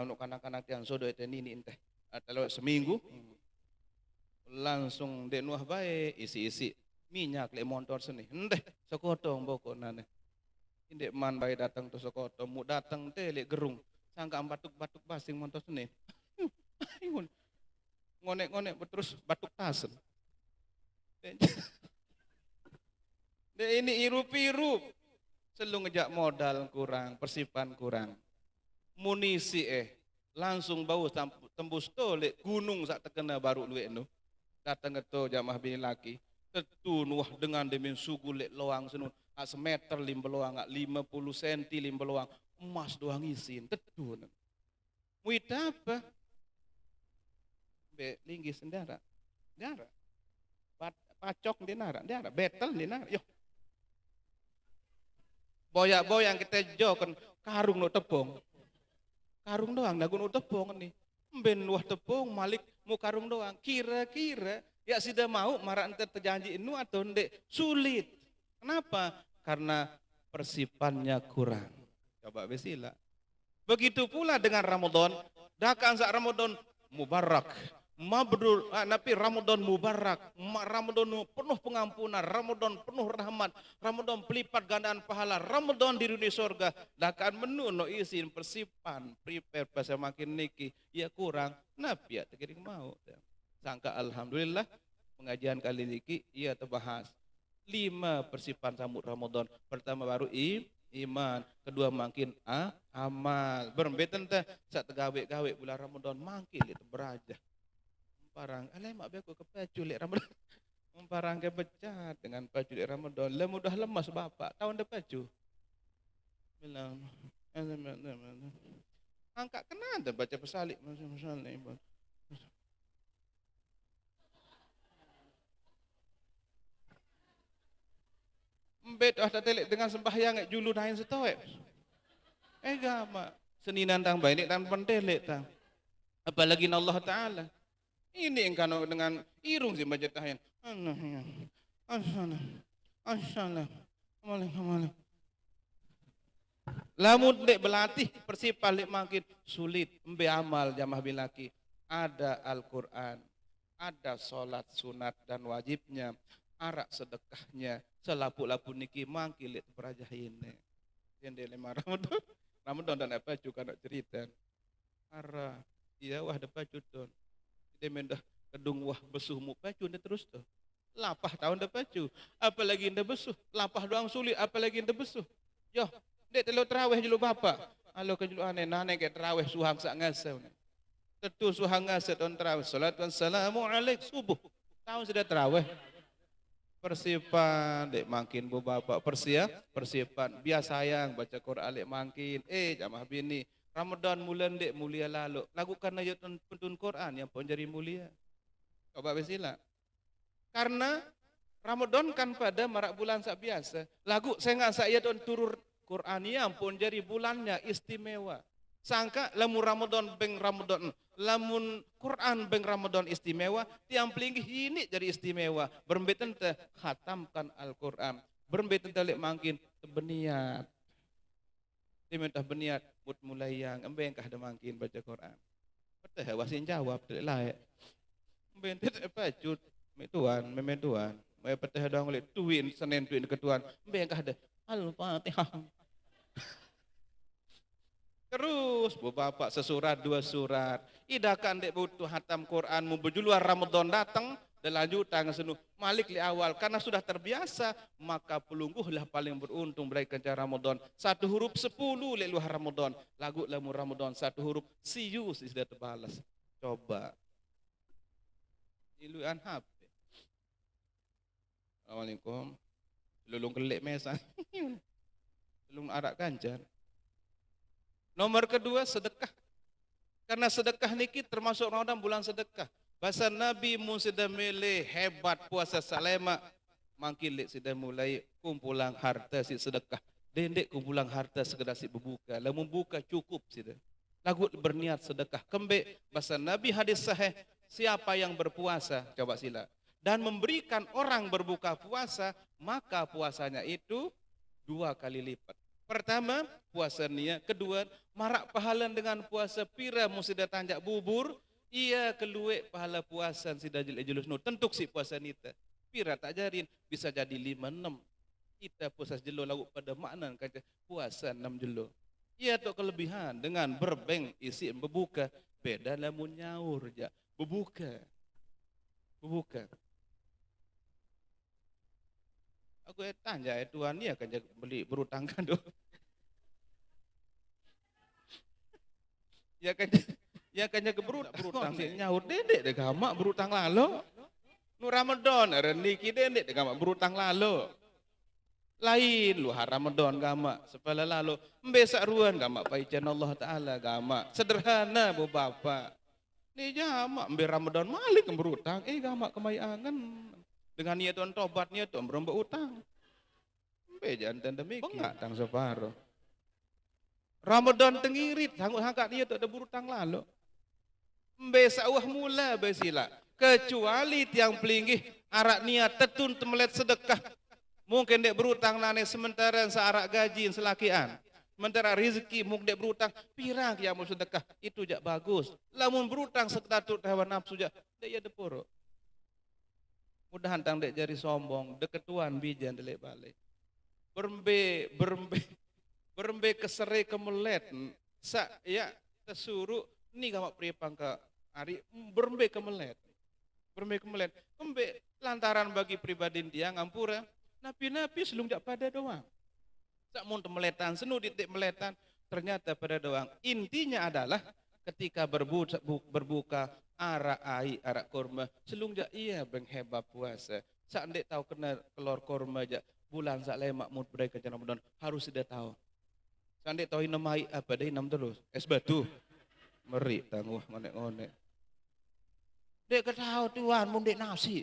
Speaker 1: Untuk kanak-kanak yang sodo itu ini teh. Kalau seminggu langsung denuah baik isi-isi minyak le motor seni. Enteh sekotong pokok nane. Indek man bayi datang tu Sokoto, mu datang teh gerung, sangka batuk-batuk basing montos ni, ngonek-ngonek terus batuk tasen. Dek ini irup-irup, selung ngejak modal kurang, persipan kurang, munisi langsung bau tembus tolek gunung sak terkena baru luek nu, datang ke tu jamaah bini laki, tetu nuah dengan demin sugu lek loang senun. Semeter limbeloang, 50 senti limbeloang, emas doang isin, tetu. Muit apa? Be linggis ndara, pacok di nara, betel di nara, yo. Boyak-boyak yang kita jokan karung no tepung, karung doang, nagun no tepung nih, ben luah tepung malik mu karung doang, kira-kira Ya sudah mau marah ente terjanji inu atau ndek sulit. Kenapa? Karena persipannya kurang. Coba besila. Begitu pula dengan Ramadan, dakan sak Ramadan mubarak, mabrur, napi Ramadan mubarak, Ramadan penuh pengampunan, Ramadan penuh rahmat, Ramadan pelipat gandaan pahala, Ramadan di dunia surga. Dakan menu no isin persipan, prepare pasal makin niki, ya kurang, napi ya terkiring mau. Sangka alhamdulillah pengajian kali niki ia terbahas 5 persipan sambut Ramadan. Pertama baru iman, kedua makin amal. Berembeten teh sak tegawe-gawe bulan Ramadan makin itu berajah. Parang alai mak beku kepecu lek Ramadan. Parang ke becat dengan pecu lek Ramadan. Le mudah lemas bapak tahun depan pecu. Bilang angkat kena ada baca pesalik masalah. Bet ada telek dengan sembahyang julu nain setoek. Gama seninan tang baik dan pentelek tang. Apalagi Allah Taala. Ini yang kano dengan irung si baca tahian. Assalamualaikum. Lamun dek berlatih persipal dek makin sulit. Embe amal jamaah bilaki. Ada Al-Quran, ada sholat sunat dan wajibnya, arak sedekahnya, selapu-lapu niki mangkilit perajahin. Yang dia lima Ramadan dan apa juga nak cerita. Ara, iya wah dapat cudon. Dia mendah kedung wah besuh mu pacu dia terus tuh. Lapah tahun dapat pacu. Apalagi nda besuh, lapah doang sulit, apalagi nda besuh. Yo, dek telo terawih julu bapak. Halo ke julu aneh nane ke terawih suhang sak ngasau. Tentu suhang ngasau tahun terawih. Salatu wassalamu alaik subuh. Tahun sudah terawih. Persiapan dek makin bu bapak persiapan biasa yang baca Quran dek makin jamaah bini Ramadan mulan dek mulia lalu lakukan aja tuntun Quran yang pun jadi mulia. Coba besila karena Ramadan kan pada marak bulan sak biasa lagu saya nggak saya turun Quran yang pun jadi bulannya istimewa. Sangka lamun Ramadan beng Ramadan, lamun Quran beng Ramadan istimewa, tiang pelinggi ini jadi istimewa. Berembeten teh khatamkan Al-Quran, berembeten teh lek mangkin beniat. Diminta beniat mut mulai yang embeng kah ada mangkin baca Quran. Beteh wasin jawab teh lae. Embeng teh apa cut metuan, memetuan. Mai peteh dong lek tuin Senin tuin ketuan. Embeng kah ada Al-Fatihah. Terus bapak sesurat dua surat. Idakan dek butuh hatam Quran mu berjuluan Ramadan datang dan lanjutan senu malik li awal karena sudah terbiasa maka pelungguhlah paling beruntung beraikan cara Ramadan. 1 huruf 10 li luar Ramadan. Lagu lamu Ramadan 1 huruf siyu sudah terbalas. Coba. Iluan HP. Assalamualaikum. Lulung kelek mesa. Lulung arak kanjar. Nomor kedua sedekah. Karena sedekah niki termasuk Ramadan bulan sedekah. Bahasa Nabi mun sudah milih hebat puasa salema mangkilik sudah mulai kumpulan harta si sedekah. Dendek kumpulan harta sekedar si berbuka. Lamun buka cukup sudah. Lagu berniat sedekah. Kembek bahasa Nabi hadis sahih siapa yang berpuasa coba sila dan memberikan orang berbuka puasa maka puasanya itu 2 kali lipat. Pertama, puasa niat. Kedua, marak pahala dengan puasa pira musida tanjak bubur. Ia keluek pahala puasa sida jelus no. Tentuk si puasa nita. Pira tak jarin, bisa jadi 5-6. Kita puasa jelo lagu pada makna kata puasa 6 jelo. Ia tu kelebihan dengan berbeng isi berbuka. Beda lamun nyaur je. Berbuka. Aku tanya tuan ni akan beli berutang kan doh. Ya kan jaga berutang sih nyaur dendek dek gamak berutang lalu. Nu Ramadan reniki dendek dek gamak berutang lalu. Lain lu Ramadan gamak sepala lalu embesak ruan gamak paican Allah Taala gamak sederhana bu bapa. Ni jamak embe Ramadan malik berutang gamak kemayangan. Dengan niat tuan tobat niat tuan beromba utang. Jantan demikian. Bengak tang separuh. Ramadan tengirit sanggup hangkat niat tuan ada berutang lalu. Besok mula besila. Kecuali tiang pelinggih arak niat tetun temelet sedekah. Mungkin dek berutang nane sementara searak gaji selakian. Sementara rezeki mungkin dek berutang pirang yang mau sedekah itu jak bagus. Lamun berutang sekedar hawa nafsu jak dek ya deporo. Mudahan tang dek jari sombong, deketuan bijan delek balik. Berembe kesere kemelet. Sa ya tersuruh ni kamak pripang ke hari berembe kemelet. Berembe kemelet. Embe lantaran bagi pribadi dia ngampura. Napi-napi selung jak pada doang. Sak mun temeletan, senu ditik meletan, ternyata pada doang. Intinya adalah ketika berbuka arak ai, arak korma, selung jak iya bengheba puasa. Sak ndek tahu kena kelor korma jak bulan sak lemak mut berai ke Ramadan harus sudah tahu. Sak ndek tahu inam ai apa deh inam terus. Es batu. Meri tangguh ngonek-ngonek. Dek ketahu tuan mun dek nasi.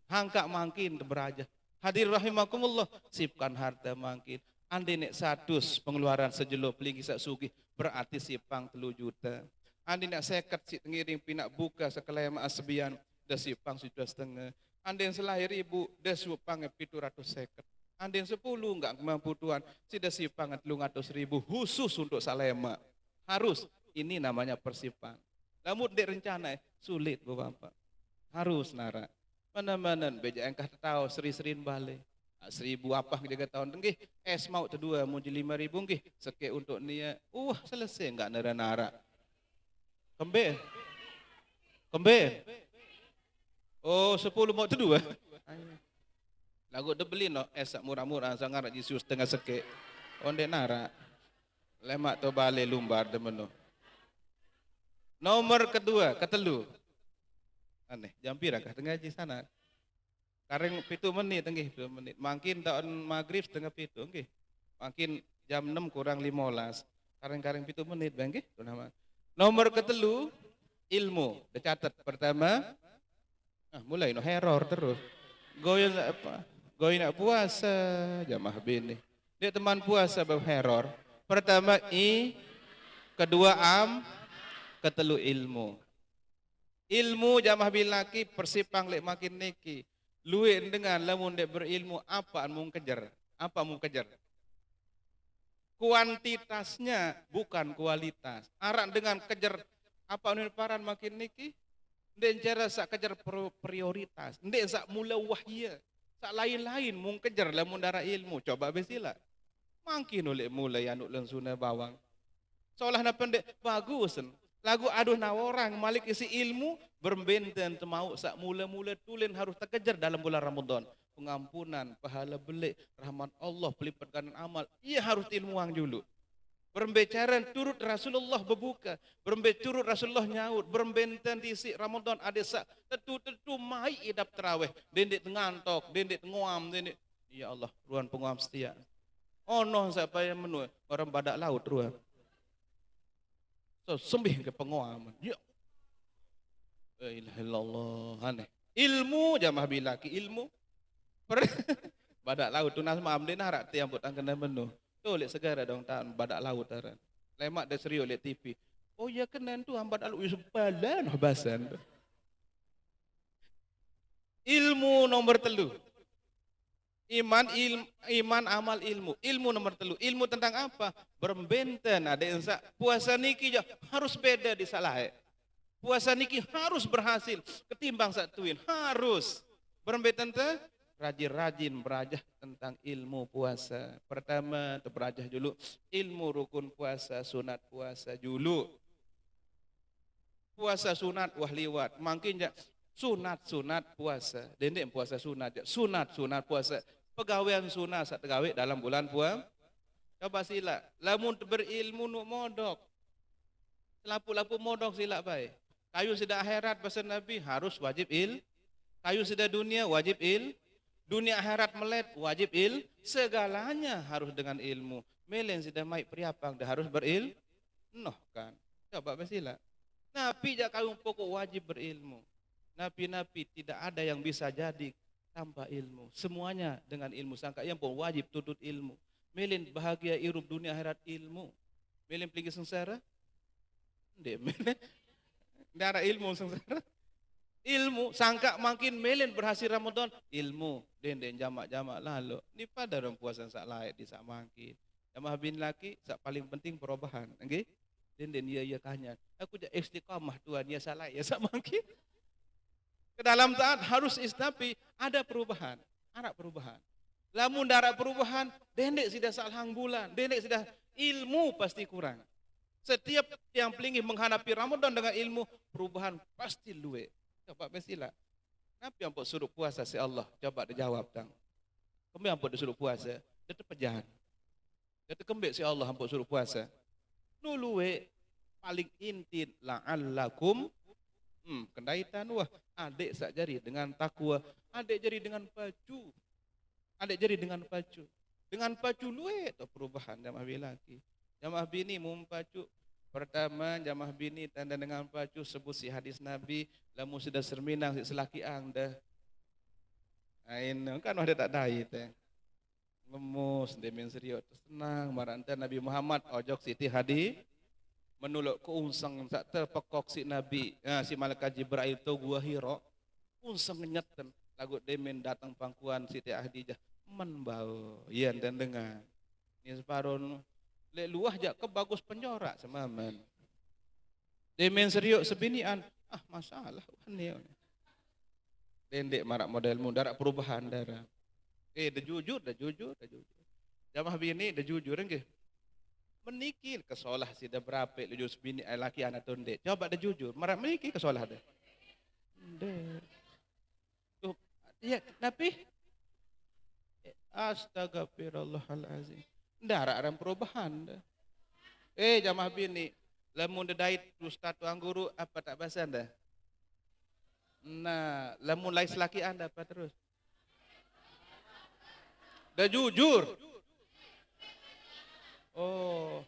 Speaker 1: Hangka mangkin beraja. Hadir rahimakumullah, sipkan harta mangkin. Andi nek 100 pengeluaran sejelo pelingi sak sugih berarti sipang 3 juta. Andi nek 50 si tengiring pinak buka sekelem asbian dah sipang 1,5. Andi yang selahir ibu dah sipang 750. Andi yang 10 enggak mampu tuan si dah sipang 300.000 khusus untuk salema. Harus ini namanya persipang. Namun dek rencana sulit Bapak. Harus nara. Mana-mana beja engkah tahu seri-serin balik. 1.000 apa kita tahun nggih es mau kedua mau 5.000 nggih seke untuk nia. Selesai enggak nara-nara. Kembe. 10 mau kedua. Lagu de beli no es murah-murah sangar Yesus tengah seke. Onde nara. Lemak to balik lumbar de menu. Nomor kedua, ketelu. Aneh, jam pirang tengah di sana. Kareng 7 menit nggih, 7 menit. Mungkin tahun maghrib setengah 7 nggih. Mungkin jam 6 kurang 15. Kareng-kareng 7 menit bang nggih. Nomor ketelu ilmu. Dicatat pertama mulai no error terus. Goy nak puasa jamaah bini. Dia teman puasa bab error. Pertama kedua ketelu ilmu. Ilmu jamaah bilaki persipang lek makin neki. Luin dengan lamun dek berilmu apa mung kejar? Apa mung kejar? Kuantitasnya bukan kualitas. Arak dengan kejar apa paran makin neki? Ndek cara sak kejar prioritas. Ndek sak mula wahya. Sak lain-lain mung kejar lamun darah ilmu. Coba besila. Makin oleh mulai anuk lensuna bawang. Seolah na pendek bagus. Lagu aduh nawarang malik isi ilmu berbenten temau sak mula-mula tulen harus terkejar dalam bulan Ramadan. Pengampunan, pahala belik, rahmat Allah, pelipat kanan amal. Ia harus ilmuang dulu. Berbicara turut Rasulullah berbuka, berbicara turut Rasulullah nyaut, berbenten isi Ramadan ada sak tentu mai idap terawih, dendek ngantok, dendek nguam, dendek. Ya Allah, ruan penguam setia. Ono siapa yang menu orang badak laut ruan. So sembih ke penguaman. Ya. Illallah aneh. Ilmu jamaah bilaki ilmu. Badak laut tu nas maam dia narak tiang putang kena menu. Tu lek segara dong tahan badak laut taran. Lemak dah serius lek TV. Oh ya kenan tu badak laut sebalan bahasan. Ilmu nomor 3. Iman amal ilmu. Ilmu nomor 3. Ilmu tentang apa? Berbenten ada yang puasa niki harus beda di salah. Puasa niki harus berhasil ketimbang satuin. Harus. Berbenten rajin-rajin berajah tentang ilmu puasa. Pertama berajah dulu ilmu rukun puasa, sunat puasa dulu. Puasa sunat wah liwat. Makin sunat puasa. Dendek puasa sunat. Sunat puasa. Pegawaian sunat saat gawe dalam bulan puasa. Coba sila. Lamun berilmu nuk modok. Lapu-lapu modok sila baik. Kayu sudah akhirat pesan Nabi harus wajib Kayu sudah dunia wajib Dunia akhirat melet wajib Segalanya harus dengan ilmu. Melen sudah maik priapang dah harus noh kan. Coba basila. Nabi jak kayu pokok wajib berilmu. Nabi-nabi tidak ada yang bisa jadi tanpa ilmu. Semuanya dengan ilmu. Sangka yang pun wajib tutut ilmu. Melen bahagia hidup dunia akhirat ilmu. Melen pergi sengsara? Ndek melen. Darah ilmu sengsara. Ilmu, sangka makin melen berhasil Ramadan, ilmu, den jamak-jamak lalu. Ni pada orang puasa sak lain di sak makin. Jamaah bin laki sak paling penting perubahan, okey? Den dia kanya, aku jak istiqamah tuan ya salah ya sak makin. Ke dalam taat harus istapi ada perubahan, ada perubahan. Lamun darat perubahan, dendek sudah salah bulan, dendek sudah ilmu pasti kurang. Setiap yang pelingin menghadapi Ramadan dengan ilmu, perubahan pasti luwe. Coba mestilah. Kenapa yang buat suruh puasa si Allah? Coba dia jawab tang. Kamu yang buat dia suruh puasa, dia terpejan. Dia terkembik si Allah yang buat suruh puasa. Nuluwe paling inti la'allakum kendaitan wah adik sak jari dengan takwa, adik jari dengan baju. Adik jari dengan baju. Dengan baju luwe tu perubahan jamaah lelaki. Jamaah bini mumpacu. Pertama jamaah bini tanda dengan pacu sebut si hadis Nabi lamun sudah serminang si selaki anda. Ain kan ada tak dai teh. Ngemus demen serius senang maranta Nabi Muhammad ojok siti hadi menuluk ke unsang sak terpekok si Nabi. Si malaikat Jibril tu gua Hira unsang nyeten lagu demen datang pangkuan Siti Khadijah menbau ian dan dengar. Ni separon lek luah jak ke bagus penjorak semaman. Demen seriuk sebinian, masalah ni. Dendek marak model mudarak perubahan darah. Dah jujur. Jamaah bini dah jujur nggih. Menikil ke solah sida berapa lu sebini laki anak tondek. Coba dah jujur, marak menikil ke solah dah. Dek. Tuh, ya, tapi astagfirullahalazim. Darak ram perubahan dah. Jamaah bini, lamun dedait ustaz tuang guru apa tak bahasa anda? Nah, lamun lais laki anda apa terus? Dah jujur. Oh.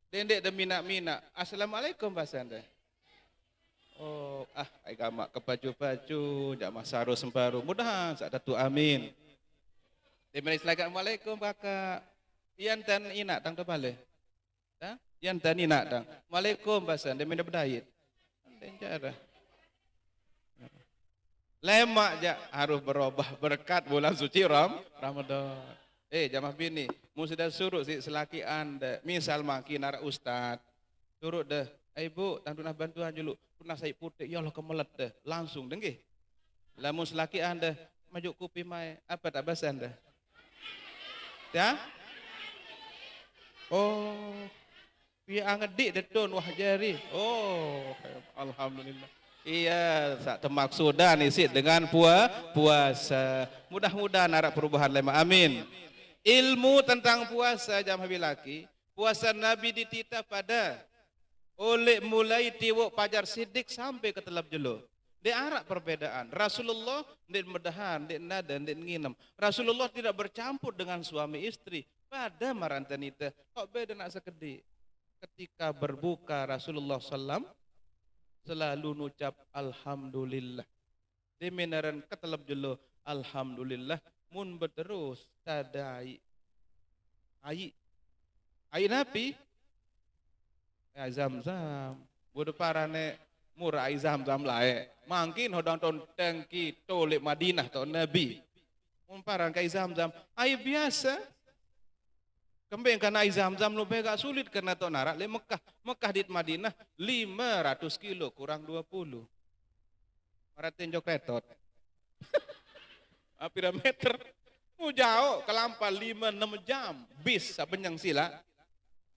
Speaker 1: Dendek dah minak-minak. Assalamualaikum bahasa anda. Oh, agama kepacu-pacu, jamaah saru semparu. Mudah sak datu amin. Demen Assalamualaikum kakak. Ian tan ina tang tebale. Ha? Ian tan ina tang. Waalaikum bahasa anda minda berdait. Dencara. Lemak je harus berubah berkat bulan suci Ramadan. Jamaah bini, mu sudah suruh si selaki anda, misal makin arah ustaz, suruh dah, ibu, tandunah bantuan dulu, punah saya putih, ya Allah kemelet dah, langsung dengi. Lamun selaki anda, maju kupi mai, apa tak bahasa anda? Ya? Oh, biar angedik detun wah jari. Oh, alhamdulillah. Iya, sak temaksudan isi dengan puasa. Mudah-mudahan arah perubahan lema. Amin. Ilmu tentang puasa jamaah bilaki, puasa Nabi ditita pada oleh mulai tiwuk pajar sidik sampai ke telap jelo. Di arak perbedaan. Rasulullah di medahan, di nada, di nginem. Rasulullah tidak bercampur dengan suami istri. Pada marantanita, kok beda nak sekedik. Ketika berbuka Rasulullah SAW selalu ngucap Alhamdulillah. Di minaran ke telap jelo Alhamdulillah. Mun berterus tadai ai napi zam-zam bodo parane murah ai zam-zam lae mangkin hodang ton tangki tolek Madinah to Nabi mun parang kai zam-zam ai biasa kembeng kana ai zam-zam lu bega sulit karena to narak le Mekah di Madinah 500 kilo kurang 20 maraten jok retot pira meter mu jauh kelampar 5-6 jam bis sabenyang sila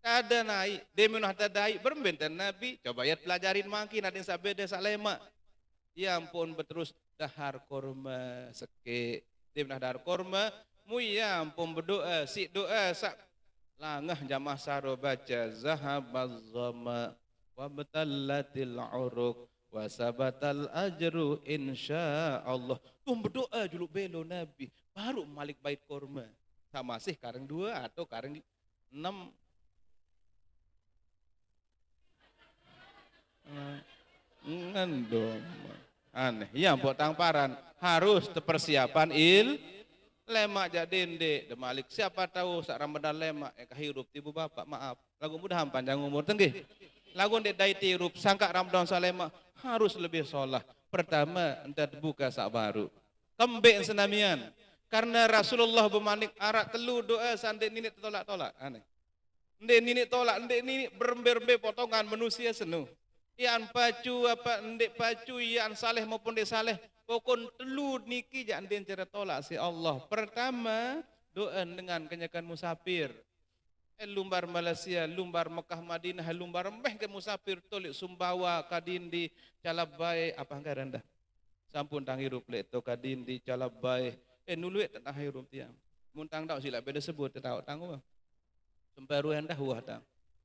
Speaker 1: ada naik demen ada naik berbenten Nabi coba ya pelajarin makin ada yang sabeda salema ya ampun berterus dahar korma seke demen dahar korma mu ya ampun berdoa si doa sak langah jamaah saro baca zahabaz zama wa batallatil uruq wa sabatal ajru insyaallah. Berdoa juluk belo Nabi baru malik bait korma. Sama sih kareng 2 atau kareng 6. Ngendom. Aneh. Ya buat tangparan harus persiapan lemak jadende demalik siapa tahu sak Ramadan lemak kahirup tibu bapak maaf. Lagu mudahan panjang umur tenggih. Lagu ndek dai tirup sangka Ramadan salema harus lebih sholat, Pertama, entah buka sak baru. Kembek senamian. Karena Rasulullah bermanik arak telu doa sandik nini tolak-tolak. Aneh. Ndek nini tolak, ndek nini berembe-rembe potongan manusia senu. Ian pacu apa ndek pacu ian saleh maupun ndek saleh. Pokon telu niki jak ndek cara tolak si Allah. Pertama, doa dengan kenyakan musafir. Lumbar Malaysia, lumbar Mekah Madinah, lumbar meh ke musafir tolik Sumbawa, Kadindi, Calabai, apa enggak rendah. Sampun tang hirup lek to Kadindi, Calabai. Nuluit tak hirup tiang. Muntang dak sila beda sebut tahu tangguh. Semperu hendah wah tang.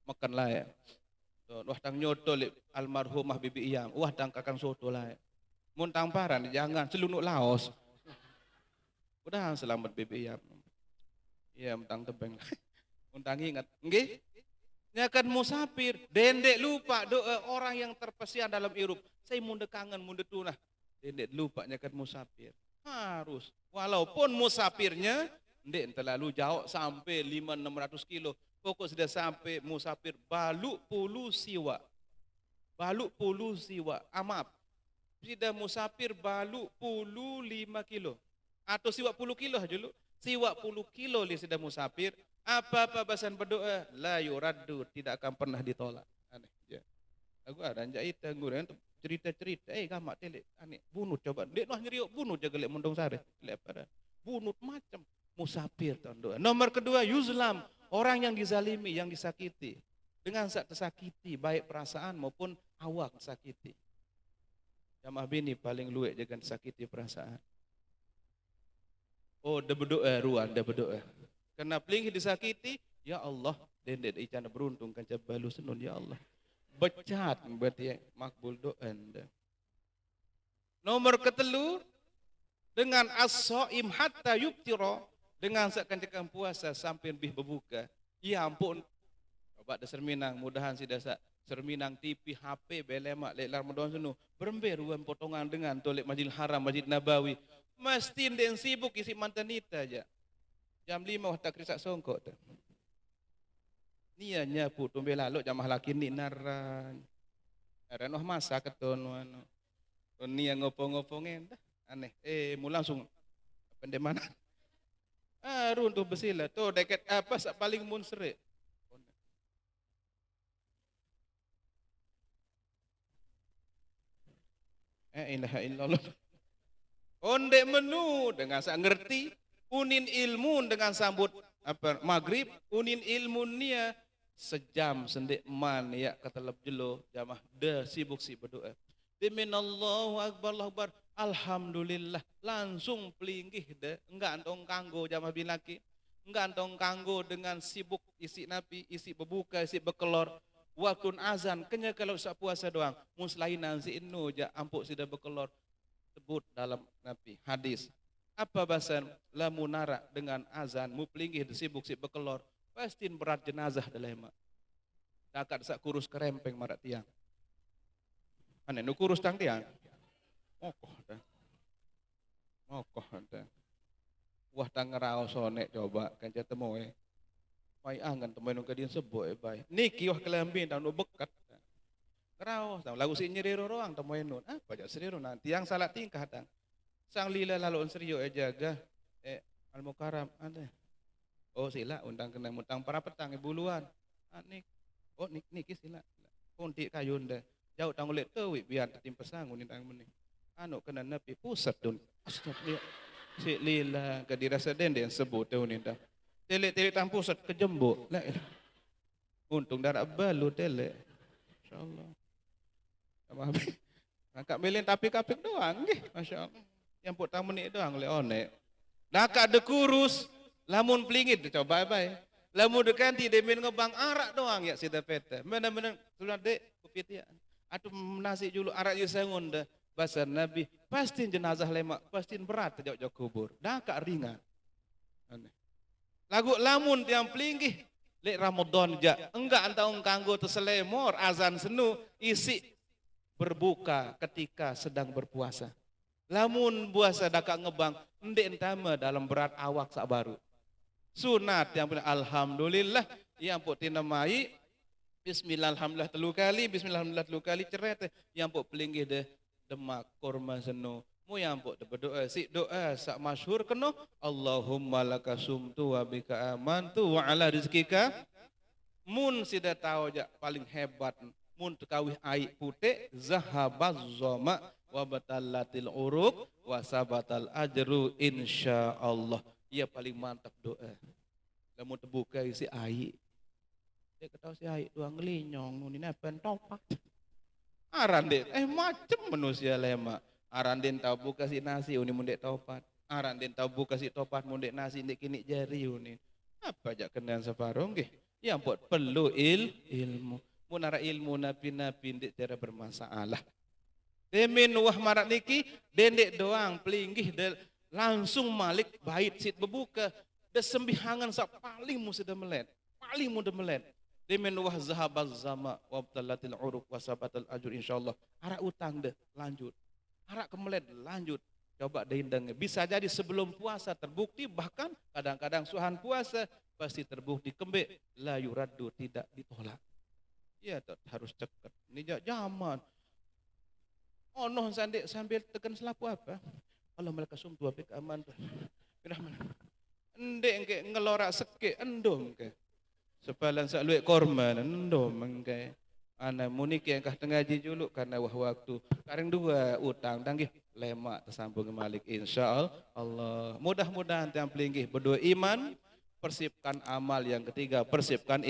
Speaker 1: Makan layak. Wah tang nyotol almarhumah Bibi Iyam, wah tang kakang soto layak. Muntang paran jangan selunuk Laos. Udah selamat Bibi Iyam. Iya muntang tebeng. Muntang ingat, nggih? Nyakan musafir, dendek lupa doa orang yang terpesian dalam irup. Saya munde kangen, munde tunah. Dendek lupa nyakan musafir. Harus, walaupun musafirnya, ndek terlalu jauh sampai 500-600 kilo. Pokok sudah sampai musafir Baluk Pulu Siwa. Baluk Pulu Siwa, amap. Sudah musafir Baluk Pulu 5 kilo. Atau Siwa 10 kilo aja dulu. Siwa 10 kilo li sudah musafir. Apa-apa bahasan berdoa la yuraddu, tidak akan pernah ditolak. Aneh ya. Aku ada anjai tangguran cerita-cerita gamak telek aneh bunuh coba dek noh nyeriuk bunuh jaga lek mundong sare lek pada bunuh macam musafir tahun doa. Nomor kedua yuzlam, orang yang dizalimi, yang disakiti. Dengan sak tersakiti baik perasaan maupun awak sakiti. Jamaah bini paling luwek jangan sakiti perasaan. Oh, dia berdoa ruan, dia berdoa. Karena peling disakiti, ya Allah, dendek icana beruntung kan balu senun ya Allah. Becat berarti makbul doa anda. Nomor ketelu dengan as-shaim hatta yuftira, dengan sakan puasa sampai lebih berbuka. Ya ampun. Coba dasar Minang, mudahan si dasar Serminang TV, HP, belemak, lek Ramadan sunu berember ruan potongan dengan tolek Masjidil Haram, Masjid Nabawi. Mesti den sibuk isi mantanita aja. Jam 5 tak krisak songkok tu. Nia nyapu tumbe lalu jamah laki ni naran. Naran masa keton anu. Nia ngopong-ngopongin dah. Aneh. Mu langsung pendek mana? Runtuh besila tu dekat apa sak paling mun serik. Ilaha illallah. Ondek menu dengan sak ngerti. Unin ilmu dengan sambut apa maghrib, unin ilmu nia sejam sendik man ya kata leb jelo jamah de sibuk si berdoa. Diminallahu akbar Allahu akbar. Alhamdulillah langsung pelinggih de enggak antong kanggo jamah binaki. Enggak antong kanggo dengan sibuk isi napi, isi berbuka, isi berkelor. Waktu azan kenya kalau sak puasa doang. Muslainan si innu ja ampuk sida berkelor. Sebut dalam napi hadis. Apa bahasan lamu narak dengan azan mu pelinggih sibuk sibuk berkelor pasti berat jenazah dalam mak. Dakat sak kurus kerempeng marak tiang. Ane nu kurus tang tiang. Mokoh dah. Mokoh dah. Wah tang ngerao sonek coba kan temu Mai angan temen nu kadin sebut bae. Niki wah kelambin tang nu bekat. Ngerao tang lagu si nyeriro roang temen nu. Apa jak seriro nanti yang salah tingkah tang. Sang lila lalu serius jaga al-mukaram ada. Oh sila undang kena mutang para petang buluan. Nik. Oh niki sila. Puntik kayun dah. Jauh tang ulit tu biar tim pesangun ni tang meni. Anu kena napi pusat dun. Astagfirullah. Si lila ke dirasa den dia sebut tu ni dah. Tele tang pusat ke jembuk. La ilah. Untung darah balu tele. Insyaallah. Sama habis. Angkat belin tapi kapik doang nggih. Masyaallah. Yang put tamu ni doang oleh onek. Nak ada kurus, lamun pelingit coba baik. Lamun dekanti demin ngebang arak doang ya sida peta. Mana-mana sudah dek kupitian. Atuh nasi julu arak je sangun dah. Bahasa Nabi pasti jenazah lemak, pasti berat jauh-jauh kubur. Dah kak ringan. Lagu lamun tiang pelingih lek Ramadan ja. Enggak antau kanggo terselemor azan senu isi berbuka ketika sedang berpuasa. Lamun puasa dakak ngebang, ndek entama dalam berat awak sak baru. Sunat yang punya alhamdulillah yang put tinamai bismillah alhamdulillah telu kali, bismillah alhamdulillah telu kali ceret yang put pelinggih deh demak kurma seno mu yang pok berdoa si doa sak masyhur keno Allahumma laka sumtu wa bika amantu wa ala rizkika mun sida tahu jak paling hebat mun kawih air putih zahabaz zama wa batallatil uruk wa sabatal ajru insyaallah. Ia paling mantap doa. Lamun terbuka isi air. Dia kata si air dua ngelinyong ni napen topak. Aranden macam manusia lemak. Aranden tahu buka si nasi uni mundek topat. Aranden tahu buka si topat mundek nasi ndek kini jari uni. Apa jak kendan separuh nggih? Yang buat perlu ilmu. Munara ilmu nabi-nabi ndek cara bermasalah. Demin wah marat niki dendek doang pelinggih langsung malik bait sit berbuka de sembihangan sak paling mudah melet paling mudah melet demin wah zahabaz zama wa btalatil uruq wa sabatal ajr insyaallah arak utang deh lanjut arak kemelet lanjut coba deindeng bisa jadi sebelum puasa terbukti bahkan kadang-kadang suhan puasa pasti terbukti kembek la yuraddu tidak ditolak ya harus cekat ini zaman ono sambil tekan selapu apa Allah malaka sumtu apik aman tuh. Pirahman. Endek engke ngelorak seke endom ke. Sepalan sak luik korma endom engke. Ana muniki engkah tengaji juluk karena waktu. Kareng dua utang danggih lemak tersambung malik insyaallah. Mudah-mudahan tiang pelinggih berdua iman, persipkan amal yang ketiga, persipkan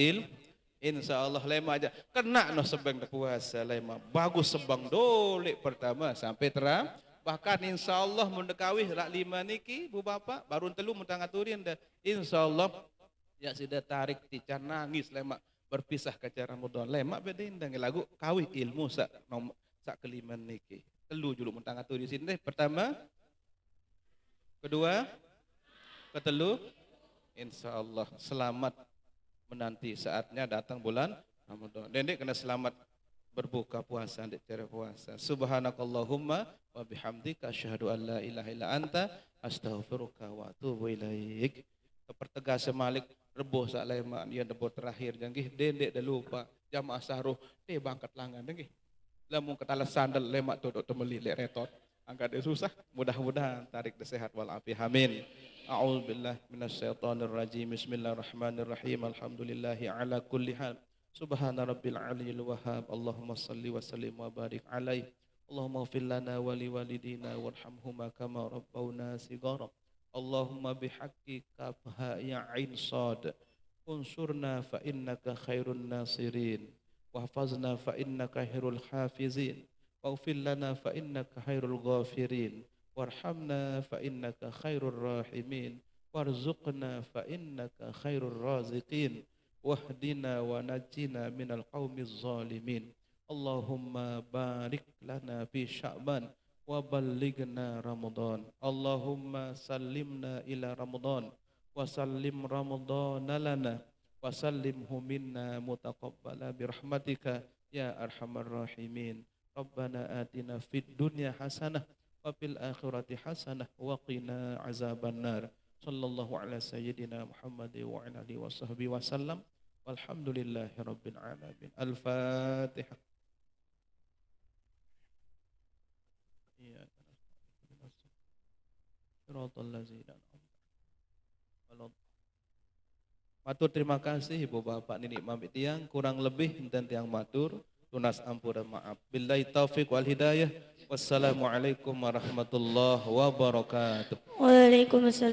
Speaker 1: insyaallah lemak aja. Kena no sebang puasa lemak. Bagus sebang dolik pertama sampai terang. Bahkan insyaallah mendekawih rak lima niki bu bapak baru telu mentang aturin dah insyaallah ya sudah tarik tican nangis lemak berpisah ke cara Ramadan lemak bedain dengan lagu kawih ilmu sak kelima niki telu julu mentang aturin sini pertama kedua ketelu insyaallah selamat menanti saatnya datang bulan Ramadan dendek kena selamat berbuka puasa ndek cara puasa subhanakallahumma wa bihamdika asyhadu an la ilaha illa anta astaghfiruka wa atubu ilaik pertegas malik reboh sak lemak dia debot terakhir janggih dendek dah lupa jamaah sahruh bangkat langan nggih lamun ketala sandal lemak todok temeli lek retot angkat dia susah mudah-mudahan tarik dah sehat wal afi amin a'udzubillah minasyaitonir rajim bismillahirrahmanirrahim alhamdulillahi ala kulli hal Subhana rabbil aliyil wahhab Allahumma salli wa sallim wa barik alaih Allahumma ighfir lana wa liwalidina warhamhuma kama rabbawna sighara Allahumma bihaqqi kafha ya ain sad unsurna fa innaka khairun nasirin wahfazna fa innaka khairul hafizin waghfir lana fa innaka khairul ghafirin warhamna fa innaka khairur rahimin warzuqna fa innaka khairur raziqin wahdina wa najjina minal qaumiz zalimin Allahumma barik lana fi sya'ban wa ballighna ramadan Allahumma sallimna ila ramadan wa sallim ramadana lana wa sallimhu minna mutaqabbala birahmatika ya arhamar rahimin Rabbana atina fid dunya hasanah wa fil akhirati hasanah wa qina azabannar sallallahu ala sayyidina Muhammad wa ala alihi wa sahbihi wa sallam walhamdulillahi rabbil alamin al-fatihah matur terima kasih ibu bapak ninik mami tiang kurang lebih enten tiang matur tunas ampun dan maaf billahi taufiq wal hidayah wassalamualaikum warahmatullahi wabarakatuh. Waalaikumsalam.